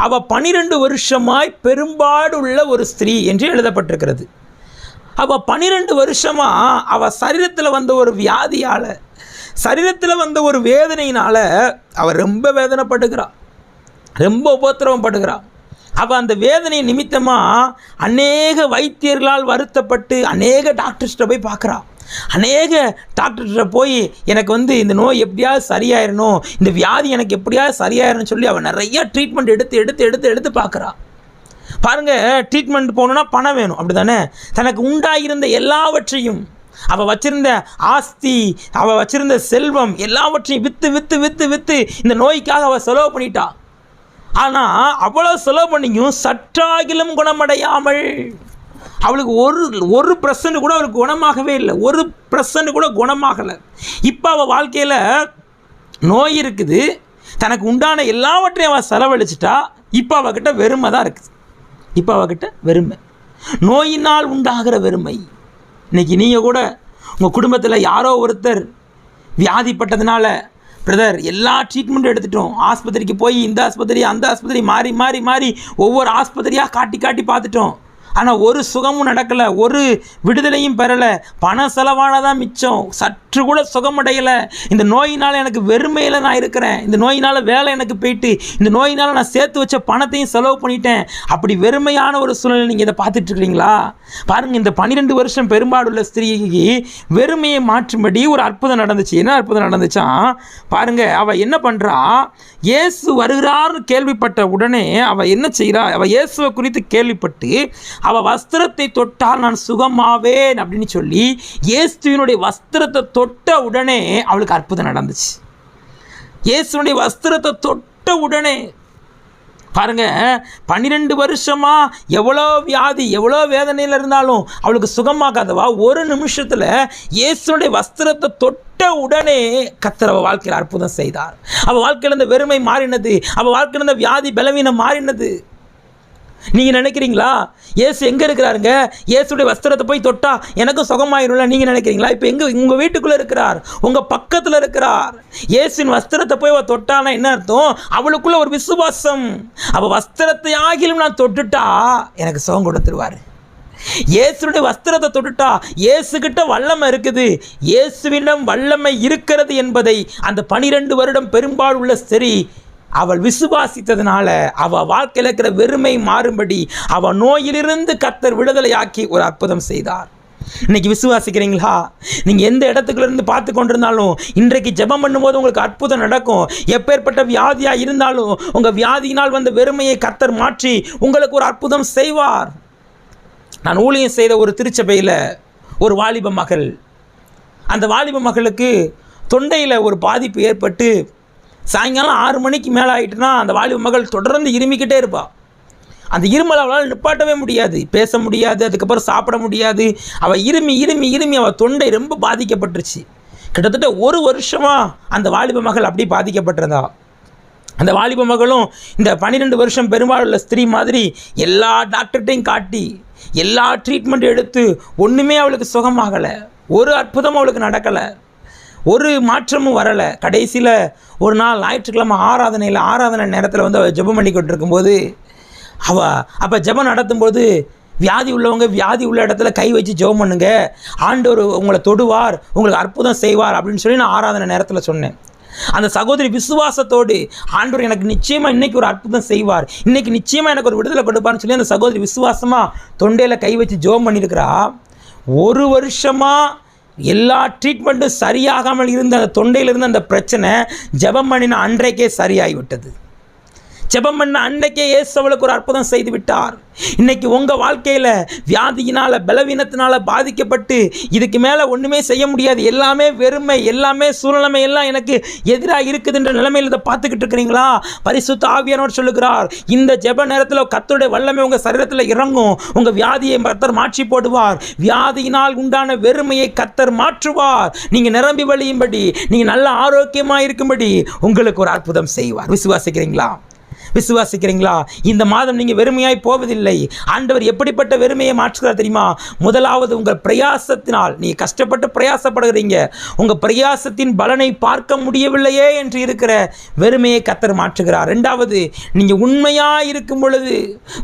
அவள் 12 வருஷமாய் பெரும்பாடுள்ள ஒரு ஸ்திரீ என்று எழுதப்பட்டிருக்கிறது. அவள் 12 வருஷமாக அவள் சரீரத்தில் வந்த ஒரு வியாதியால், சரீரத்தில் வந்த ஒரு வேதனையினால் அவள் ரொம்ப வேதனைப்படுகிறாள், ரொம்ப உபத்திரவப்படுகிறாள். அவள் அந்த வேதனை நிமித்தமாக அநேக வைத்தியர்களால் வருத்தப்பட்டு அநேக டாக்டர்ஸ்கிட்ட போய் பார்க்குறாள். அநேக டாக்டர்கிட்ட போய் எனக்கு இந்த நோய் எப்படியாவது சரியாயிடணும், இந்த வியாதி எனக்கு எப்படியாவது சரியாயிடணும்னு சொல்லி அவள் நிறையா ட்ரீட்மெண்ட் எடுத்து பார்க்குறாள். பாருங்கள், ட்ரீட்மெண்ட் போகணுன்னா பணம் வேணும், அப்படி தானே? தனக்கு உண்டாயிருந்த எல்லாவற்றையும், அவள் வச்சிருந்த ஆஸ்தி, அவள் வச்சிருந்த செல்வம் எல்லாவற்றையும் விற்று விற்று விற்று விற்று இந்த நோய்க்காக அவள் செலவு பண்ணிட்டா. ஆனால் அவ்வளோ செலவு பண்ணியும் சற்றாகிலும் குணமடையாமல், அவளுக்கு ஒரு % கூட அவளுக்கு குணமாகவே இல்லை, 1% கூட குணமாகலை. இப்போ அவள் வாழ்க்கையில் நோய் இருக்குது, தனக்கு உண்டான எல்லாவற்றையும் அவள் செலவழிச்சிட்டா. இப்போ அவகிட்ட வெறுமை தான் இருக்குது. இப்போ அவகிட்ட வெறுமை, நோயினால் உண்டாகிற வெறுமை. இன்றைக்கி நீங்கள் கூட உங்கள் குடும்பத்தில் யாரோ ஒருத்தர் வியாதிப்பட்டதுனால, பிரதர் எல்லா ட்ரீட்மெண்ட்டும் எடுத்துட்டோம், ஆஸ்பத்திரிக்கு போய் இந்த ஆஸ்பத்திரி அந்த ஆஸ்பத்திரி மாறி மாறி மாறி ஒவ்வொரு ஆஸ்பத்திரியாக காட்டி பார்த்துட்டோம், ஆனால் ஒரு சுகமும் நடக்கலை, ஒரு விடுதலையும் பெறலை, பண செலவானதான் மிச்சம், சற்று கூட சுகமடையலை. இந்த நோயினால் எனக்கு வெறுமையில் நான் இருக்கிறேன், இந்த நோயினால் வேலை எனக்கு போயிட்டு, இந்த நோயினால் நான் சேர்த்து வச்ச பணத்தையும் செலவு பண்ணிட்டேன். அப்படி வெறுமையான ஒரு சூழ்நிலை நீங்கள் இதை பார்த்துட்ருக்கிறீங்களா? பாருங்கள், இந்த 12 வருஷம் பெரும்பாடுள்ள ஸ்திரீக்கு வெறுமையை மாற்றும்படி ஒரு அற்புதம் நடந்துச்சு. என்ன அற்புதம் நடந்துச்சான் பாருங்கள். அவள் என்ன பண்ணுறா, இயேசு வருகிறார்னு கேள்விப்பட்ட உடனே அவள் என்ன செய்கிறா, அவள் இயேசுவை குறித்து கேள்விப்பட்டு அவள் வஸ்திரத்தை தொட்டால் நான் சுகமாவேன் அப்படின்னு சொல்லி இயேசுவினுடைய வஸ்திரத்தை தொட்ட உடனே அவளுக்கு அற்புதம் நடந்துச்சு. இயேசுனுடைய வஸ்திரத்தை தொட்ட உடனே பாருங்க, 12 வருஷமா எவ்வளோ வியாதி எவ்வளோ வேதனையில் இருந்தாலும் அவளுக்கு சுகமாகாதவா ஒரு நிமிஷத்தில் இயேசுனுடைய வஸ்திரத்தை தொட்ட உடனே கர்த்தர் அவள் வாழ்க்கையில் அற்புதம் செய்தார். அவள் வாழ்க்கையில் இந்த வெறுமை மாறினது, அவள் வாழ்க்கையில் இந்த வியாதி பலவீனம் மாறினது. நீங்கள் நினைக்கிறீங்களா இயேசு எங்கே இருக்கிறாருங்க, இயேசுடைய வஸ்திரத்தை போய் தொட்டா எனக்கும் சுகமாயிரும்ல நீங்கள் நினைக்கிறீங்களா? இப்போ எங்கே? உங்கள் வீட்டுக்குள்ளே இருக்கிறார், உங்கள் பக்கத்தில் இருக்கிறார். இயேசுவின் வஸ்திரத்தை போய் அவள் தொட்டானா என்ன அர்த்தம்? அவளுக்குள்ள ஒரு விசுவாசம், அவள் வஸ்திரத்தை ஆகிலும் நான் தொட்டுட்டா எனக்கு சுகம் கொடுத்துருவார். இயேசுடைய வஸ்திரத்தை தொட்டுட்டா இயேசுகிட்ட வல்லமை இருக்குது, இயேசுவிடம் வல்லமை இருக்கிறது என்பதை அந்த 12 வருடம் பெரும்பாலும் உள்ள ஸ்திரீ அவள் விசுவாசித்ததுனால அவள் வாழ்க்கையில் இருக்கிற வெறுமை மாறும்படி அவள் நோயிலிருந்து கர்த்தர் விடுதலையாக்கி ஒரு அற்புதம் செய்தார். இன்னைக்கு விசுவாசிக்கிறீங்களா? நீங்கள் எந்த இடத்துக்குள்ளேருந்து பார்த்து கொண்டிருந்தாலும் இன்றைக்கு ஜெபம் பண்ணும்போது உங்களுக்கு அற்புதம் நடக்கும். எப்பேற்பட்ட வியாதியாக இருந்தாலும் உங்கள் வியாதியினால் வந்த வெறுமையை கர்த்தர் மாற்றி உங்களுக்கு ஒரு அற்புதம் செய்வார். நான் ஊழியம் செய்த ஒரு திருச்சபையில் ஒரு வாலிப மகள், அந்த வாலிப மகளுக்கு தொண்டையில் ஒரு பாதிப்பு ஏற்பட்டு சாயங்காலம் 6 மணிக்கு மேலே ஆகிட்டுனா அந்த வாலிப மகள் தொடர்ந்து இருமிக்கிட்டே இருப்பாள். அந்த இருமல் அவளால் நிப்பாட்டவே முடியாது, பேச முடியாது, அதுக்கப்புறம் சாப்பிட முடியாது. அவள் இருமி அவள் தொண்டை ரொம்ப பாதிக்கப்பட்டுருச்சு. கிட்டத்தட்ட 1 வருஷமாக அந்த வாலிப மகள் அப்படி பாதிக்கப்பட்டிருந்தா. அந்த வாலிப மகளும் இந்த 12 வருஷம் பெரும்பாலுள்ள ஸ்திரீ மாதிரி எல்லா டாக்டர்கிட்டையும் காட்டி எல்லா ட்ரீட்மெண்ட் எடுத்து ஒன்றுமே அவளுக்கு சுகமாகலை, ஒரு அற்புதமும் அவளுக்கு நடக்கலை, ஒரு மாற்றமும் வரலை. கடைசியில் ஒரு நாள் ஞாயிற்றுக்கிழமை ஆராதனை நேரத்தில் அவள் ஜெபம் பண்ணி கொண்டிருக்கும்போது அப்போ ஜெபம் நடத்தும்போது வியாதி உள்ளவங்க வியாதி உள்ள இடத்துல கை வச்சு ஜெபம் பண்ணுங்க, ஆண்டவர் உங்களை தொடுவார், உங்களுக்கு அற்புதம் செய்வார் அப்படின்னு சொல்லி நான் ஆராதனை நேரத்தில் சொன்னேன். அந்த சகோதரி விசுவாசத்தோடு ஆண்டவர் எனக்கு நிச்சயமாக இன்றைக்கி ஒரு அற்புதம் செய்வார், இன்றைக்கி நிச்சயமாக எனக்கு ஒரு விடுதலை கொடுப்பார்னு சொல்லி அந்த சகோதரி விசுவாசமாக தொண்டையில் கை வச்சு ஜெபம் பண்ணியிருக்கிறா. 1 வருஷமாக எல்லா ட்ரீட்மெண்ட்டும் சரியாகாமல் இருந்த அந்த தொண்டையில் இருந்த அந்த பிரச்சனை ஜெபம் பண்ணின அன்றைக்கே சரியாகிவிட்டது. ஜெபம் பண்ண அன்றைக்கே இயேசு அவளுக்கு ஒரு அற்புதம் செய்து விட்டார். இன்றைக்கி உங்கள் வாழ்க்கையில் வியாதியினால் பலவீனத்தினால் பாதிக்கப்பட்டு இதுக்கு மேலே ஒன்றுமே செய்ய முடியாது, எல்லாமே வெறுமை, எல்லாமே சூழ்நிலை எல்லாம் எனக்கு எதிராக இருக்குதுன்ற நிலைமையில் இதை பார்த்துக்கிட்டு இருக்கிறீங்களா? பரிசுத்த ஆவியானவர் சொல்லுகிறார், இந்த ஜெப நேரத்தில் கர்த்தருடைய வல்லமை உங்கள் சரீரத்தில் இறங்கும், உங்கள் வியாதியை கர்த்தர் மாற்றி போடுவார், வியாதியினால் உண்டான வெறுமையை கர்த்தர் மாற்றுவார், நீங்கள் நிரம்பி வழியும்படி, நீங்கள் நல்ல ஆரோக்கியமாக இருக்கும்படி உங்களுக்கு ஒரு அற்புதம் செய்வார். விசுவாசிக்கிறீங்களா? விசுவாசிக்கிறீங்களா? இந்த மாதம் நீங்கள் வெறுமையாய் போவதில்லை. ஆண்டவர் எப்படிப்பட்ட வெறுமையை மாற்றுகிறார் தெரியுமா? முதலாவது, உங்கள் பிரயாசத்தினால், நீ கஷ்டப்பட்டு பிரயாசப்படுகிறீங்க, உங்கள் பிரயாசத்தின் பலனை பார்க்க முடியவில்லையே என்று இருக்கிற வெறுமையை கர்த்தர் மாற்றுகிறார். இரண்டாவது, நீங்கள் உண்மையாக இருக்கும் பொழுது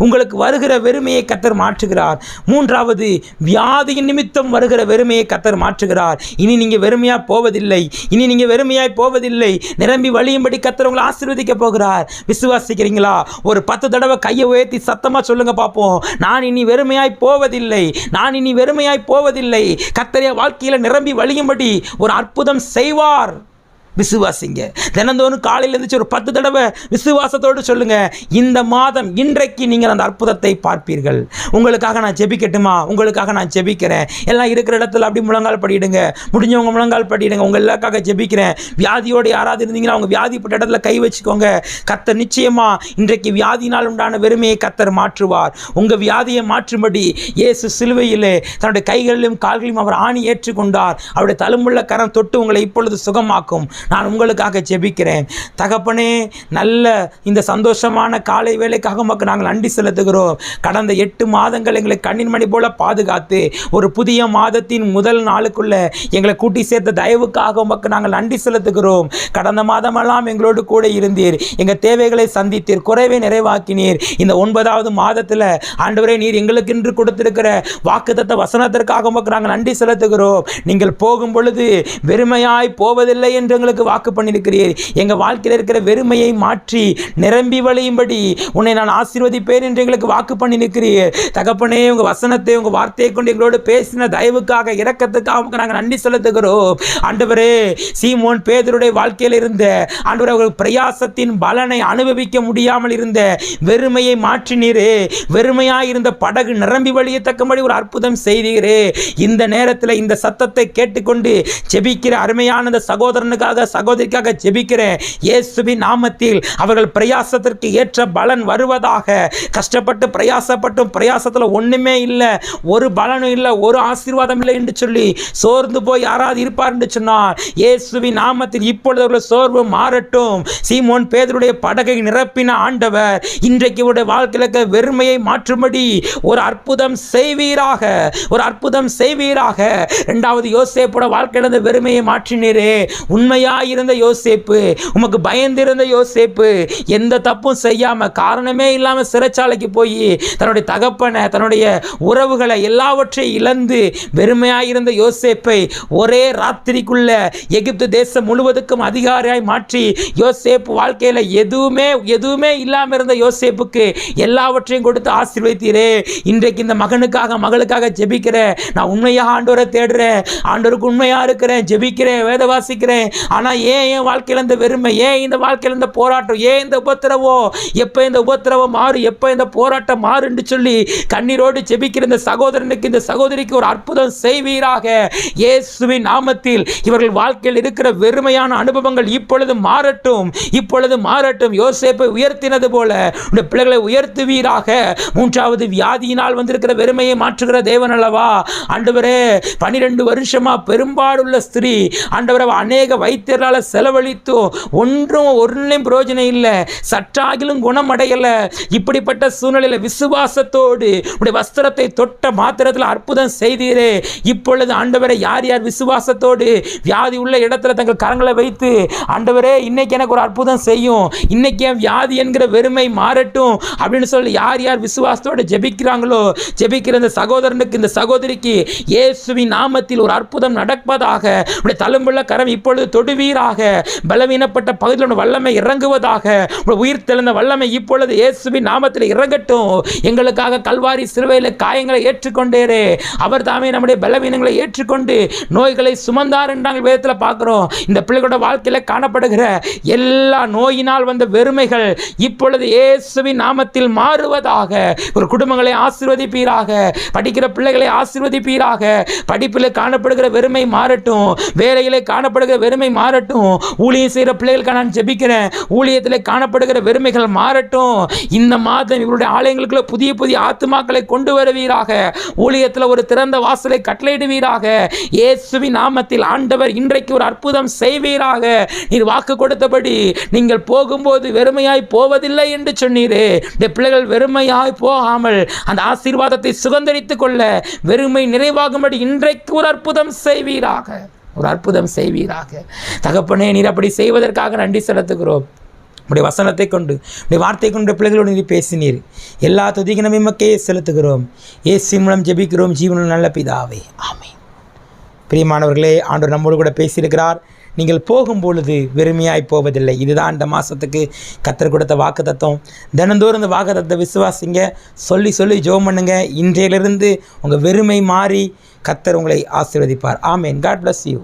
உங்களுக்கு வருகிற வெறுமையை கர்த்தர் மாற்றுகிறார். மூன்றாவது, வியாதியின் நிமித்தம் வருகிற வெறுமையை கர்த்தர் மாற்றுகிறார். இனி நீங்கள் வெறுமையாக போவதில்லை, இனி நீங்கள் வெறுமையாய் போவதில்லை. நிரம்பி வழியும்படி கர்த்தர் உங்களை ஆசீர்வதிக்க போகிறார். விசுவாசிக்கிறீங்களா? ஒரு 10 தடவை கையை உயர்த்தி சத்தமாக சொல்லுங்க பார்ப்போம். நான் இனி வெறுமையாய் போவதில்லை, நான் இனி வெறுமையாய் போவதில்லை. கர்த்தர் என் வாழ்க்கையில் நிரம்பி வழியும்படி ஒரு அற்புதம் செய்வார். விசுவாசிங்க. தினந்தோறும் காலையில் இருந்துச்சு ஒரு 10 தடவை விசுவாசத்தோடு சொல்லுங்க. இந்த மாதம் இன்றைக்கு நீங்கள் அந்த அற்புதத்தை பார்ப்பீர்கள். உங்களுக்காக நான் ஜெபிக்கட்டுமா? உங்களுக்காக நான் ஜெபிக்கிறேன். எல்லாம் இருக்கிற இடத்துல அப்படி முழங்கால் படிடுங்க. முடிஞ்சவங்க முழங்கால் படிடுங்க. உங்கள் எல்லாருக்காக ஜெபிக்கிறேன். வியாதியோடு யாராவது இருந்தீங்கன்னா அவங்க வியாதிப்பட்ட இடத்துல கை வச்சுக்கோங்க. கர்த்தர் நிச்சயமா இன்றைக்கு வியாதினால் உண்டான வெறுமையை கர்த்தர் மாற்றுவார். உங்கள் வியாதியை மாற்றும்படி இயேசு சிலுவையிலே தன்னுடைய கைகளிலும் கால்களையும் அவர் ஆணி ஏற்றுக்கொண்டார். அவருடைய தழும்புள்ள கரம் தொட்டு உங்களை இப்பொழுது சுகமாக்கும். நான் உங்களுக்காக ஜெபிக்கிறேன். தகப்பனே, நல்ல இந்த சந்தோஷமான காலை வேளைக்காக உமக்கு நாங்கள் நன்றி செலுத்துகிறோம். கடந்த 8 மாதங்கள் எங்களை கண்ணின் மணி போல பாதுகாத்து ஒரு புதிய மாதத்தின் முதல் நாளுக்குள்ள எங்களை கூட்டி சேர்த்த தயவுக்காக உமக்கு நாங்கள் நன்றி செலுத்துகிறோம். கடந்த மாதமெல்லாம் எங்களோடு கூட இருந்தீர், எங்கள் தேவைகளை சந்தித்தீர், குறைவை நிறைவாக்கினீர். இந்த 9வது மாதத்தில் ஆண்டவரே, நீர் எங்களுக்கு இன்று கொடுத்திருக்கிற வாக்குத்தத்த வசனத்திற்காக உமக்கு நாங்கள் நன்றி செலுத்துகிறோம். நீங்கள் போகும் பொழுது வெறுமையாய் போவதில்லை என்று எங்களுக்கு வாக்கு பண்ணியிருக்கிறீர். எங்கள் வாழ்க்கையில் இருக்கிற வெறுமையை மாற்றி நிரம்பி வழியும்படி உன்னை நான் ஆசீர்வதிப்பேன் என்று எங்களுக்கு வாக்கு பண்ணியிருக்கிறீர். தகப்பனே, உங்கள் வசனத்தை, உங்கள் வார்த்தையை கொண்டு எங்களோடு பேசின தயவுக்காக, இரக்கத்துக்காக நாங்கள் நன்றி செலுத்துகிறோம். ஆண்டவரே, சீமோன் பேதுருடைய வாழ்க்கையில் இருந்த ஆண்டவரே, அவர்கள் பிரயாசத்தின் பலனை அனுபவிக்க முடியாமல் இருந்த வெறுமையை மாற்றினீரே. வெறுமையாக இருந்த படகு நிரம்பி வழியத்தக்கபடி ஒரு அற்புதம் செய்தீரே. இந்த நேரத்தில் இந்த சத்தத்தை கேட்டுக்கொண்டு ஜெபிக்கிற அருமையான இந்த சகோதரனுக்காக, சகோதரிக்காக ஜெபிக்கிறேன். இயேசுவின் நாமத்தில் அவர்கள் பிரயாசத்திற்கு ஏற்ற பலன் வருவதாக. கஷ்டப்பட்டு பிரயாசப்பட்டும் பிரயாசத்தில் ஒன்றுமே இல்லை, ஒரு பலனும் இல்லை, ஒரு ஆசீர்வாதம் இல்லை என்று சொல்லி சோர்ந்து போய் யாராவது இருப்பார் என்று சொன்னார். இயேசுவின் நாமத்தில் இப்பொழுது அவர்கள் சோர்வு மாறட்டும். சீமோன் பேதுருடைய படகை நிரப்பின ஆண்டவர் இன்றைக்கு உடைய வாழ்க்கையில் வெறுமையை மாற்றும்படி ஒரு அற்புதம் செய்வீராக, ஒரு அற்புதம் செய்வீராக. 2வது, யோசேப்போட வாழ்க்கையில் இருந்த வெறுமையை மாற்றினீரே. உண்மையாக இருந்த யோசேப்பு, உமக்கு பயந்திருந்த யோசேப்பு, எந்த தப்பும் செய்யாம காரணமே இல்லாம சிறைச்சாலைக்கு போய் தன்னுடைய தகப்பனை, தன்னுடைய உறவுகளை எல்லாவற்றையும் இழந்து வெறுமையாக இருந்த யோசேப்பை ஒரே ராத்திரிக்குள்ள எகிப்து தேசம் முழுவதுக்கும் அதிகாரியாய் மாற்றி யோசேப்பு வாழ்க்கையில எதுவுமே இல்லாம இருந்த யோசேப்புக்கு எல்லாவற்றையும் கொடுத்து ஆசீர்வதித்தீரே. இன்றைக்கு இந்த மகனுக்காக, மகளுக்காக ஜெபிக்கிறேன். நான் உண்மையாக ஆண்டவரை தேடுறேன், ஆண்டவருக்கு உண்மையா இருக்கிறேன், ஜெபிக்கிறேன், வேத வாசிக்கிறேன். ஆனால் ஏன் என் வாழ்க்கையில் இந்த வெறுமை, ஏன் இந்த வாழ்க்கையில் இந்த போராட்டம், ஏன் இந்த உபத்திரவம், எப்போ இந்த உபத்திரவம் மாறு, எப்போ இந்த போராட்டம் மாறு என்று சொல்லி கண்ணீரோடு ஜெபிக்கிற இந்த சகோதரனுக்கு, இந்த சகோதரிக்கு ஒரு அற்புதம் செய்வீராக. இயேசுவின் நாமத்தில் இவர்கள் வாழ்க்கையில் இருக்கிற வெறுமையான அனுபவங்கள் இப்பொழுது மாறட்டும், இப்பொழுது மாறட்டும். யோசேப்பை உயர்த்தினது போல உடைய பிள்ளைகளை உயர்த்துவீராக. 3வது, வியாதியினால் வந்திருக்கிற வெறுமையை மாற்றுகிற தேவன் அல்லவா ஆண்டவரே. 12 வருஷமா பெரும்பாடுள்ள ஸ்திரீ ஆண்டவரே, அநேக வைத்தியர்களால் செலவழித்தோ ஒன்றும் பிரயோஜனம் இல்லை, சற்றாகிலும் குணமடையல. இப்படிப்பட்ட சூழ்நிலையில் விசுவாசத்தோடு உடைய வஸ்திரத்தை தொட்ட மாத்திரத்தில் அற்புதம் செய்தீரே. இப்பொழுது ஆண்டவரை, யார் யார் விசுவாசத்தோடு வியாதி உள்ள இடத்துல தங்கள் கரங்களை வைத்து ஆண்டவரே, இன்னைக்கு எனக்கு ஒரு அற்புதம் செய்யும், இன்னைக்கு என் வியாதி என்கிற வெறுமை மாறட்டும் அப்படின்னு சொல்லி யார் யார் விசுவாசத்தோடு ஜெபிக்கிறாங்களோ, ஜெபிக்கிற இந்த சகோதரனுக்கு, இந்த சகோதரிக்கு இயேசுவின் நாமத்தில் ஒரு அற்புதம் நடப்பதாக. உடைய தழும்புள்ள கரம் இப்பொழுது தொடுவீராக. பலவீனப்பட்ட பகுதியில் வல்லமை இறங்குவதாக. உயிர் தெழுந்த வல்லமை இப்பொழுது இயேசுவின் நாமத்தில் இறங்கட்டும். எங்களுக்காக கல்வாரி சிலுவையில் காயங்களை ஏற்றுக்கொண்டேரே. அவர் தாமே நம்முடைய பலவீனங்களை ஏற்றுக்கொண்டு நோய்களை சுமந்தார் என்று நாங்கள் வேதத்தில் பார்க்கிறோம். இந்த பிள்ளைகளோட வாழ்க்கையில் காணப்படுகிற எல்லா நோயினால் வந்த வெறுமைகள் இப்பொழுது இயேசுவின் நாமத்தில் மாறுவதாக. ஒரு குடும்பங்களை ஆசீர்வதிப்பீராக, படிக்கிற பிள்ளைகளை ஆசீர்வதிப்பீராக. படிப்பில் காணப்படுகிற வெறுமை மாறட்டும், வேலையிலே காணப்படுகிற வெறுமை மாறட்டும். ஊழியம் செய்கிற பிள்ளைகளுக்காக நான் ஜெபிக்கிறேன். ஊழியத்தில் காணப்படுகிற வெறுமைகள் மாறட்டும். இந்த மாதம் இவருடைய ஆலயங்களுக்குள்ள புதிய புதிய ஆத்துமாக்களை கொண்டு வருவீராக. ஊழியத்தில் ஒரு திறந்த வாசலை கட்டளையிடுவீராக. இயேசுவின் நாமத்தில் ஆண்டவர் இன்றைக்கு ஒரு அற்புதம் செய்வீராக. நீர் வாக்கு கொடுத்தபடி நீங்கள் போகும்போது வெறுமையாய் போவதில்லை என்று சொன்னீரே. இந்த பிள்ளைகள் வெறுமையாய் போகாமல் அந்த ஆசீர்வாதத்தை சுதந்தரித்துக் கொள்ள வெறுமை நிறைவாகும்படி இன்றைக்கு ஒரு அற்புதம் செய்வீராக. ஒரு அற்புதம் செய்வீராக. தகப்பனே, நீர் அப்படி செய்வதற்காக நன்றி செலுத்துகிறோம். உடைய வசனத்தை கொண்டு உடைய வார்த்தை கொண்டு பிள்ளைகளோடு நீர் பேசினீர். எல்லா துதிக்கும் நமக்கே செலுத்துகிறோம். இயேசுவின் மூலம் ஜெபிக்கிறோம் ஜீவனுள்ள நல்ல பிதாவே, ஆமென். பிரியமானவர்களே, ஆண்டவர் நம்மோடு கூட பேசியிருக்கிறார். நீங்கள் போகும்பொழுது வெறுமையாய் போவதில்லை. இதுதான் இந்த மாதத்துக்கு கர்த்தர் கொடுத்த வாக்கு தத்துவம். தினந்தோறும் இந்த வாக்கு தத்துவத்தை விசுவாசிங்க. சொல்லி சொல்லி ஜெபம் பண்ணுங்க. இன்றையிலிருந்து உங்கள் வெறுமை மாறி கர்த்தர் உங்களை ஆசீர்வதிப்பார். ஆமென். God bless you.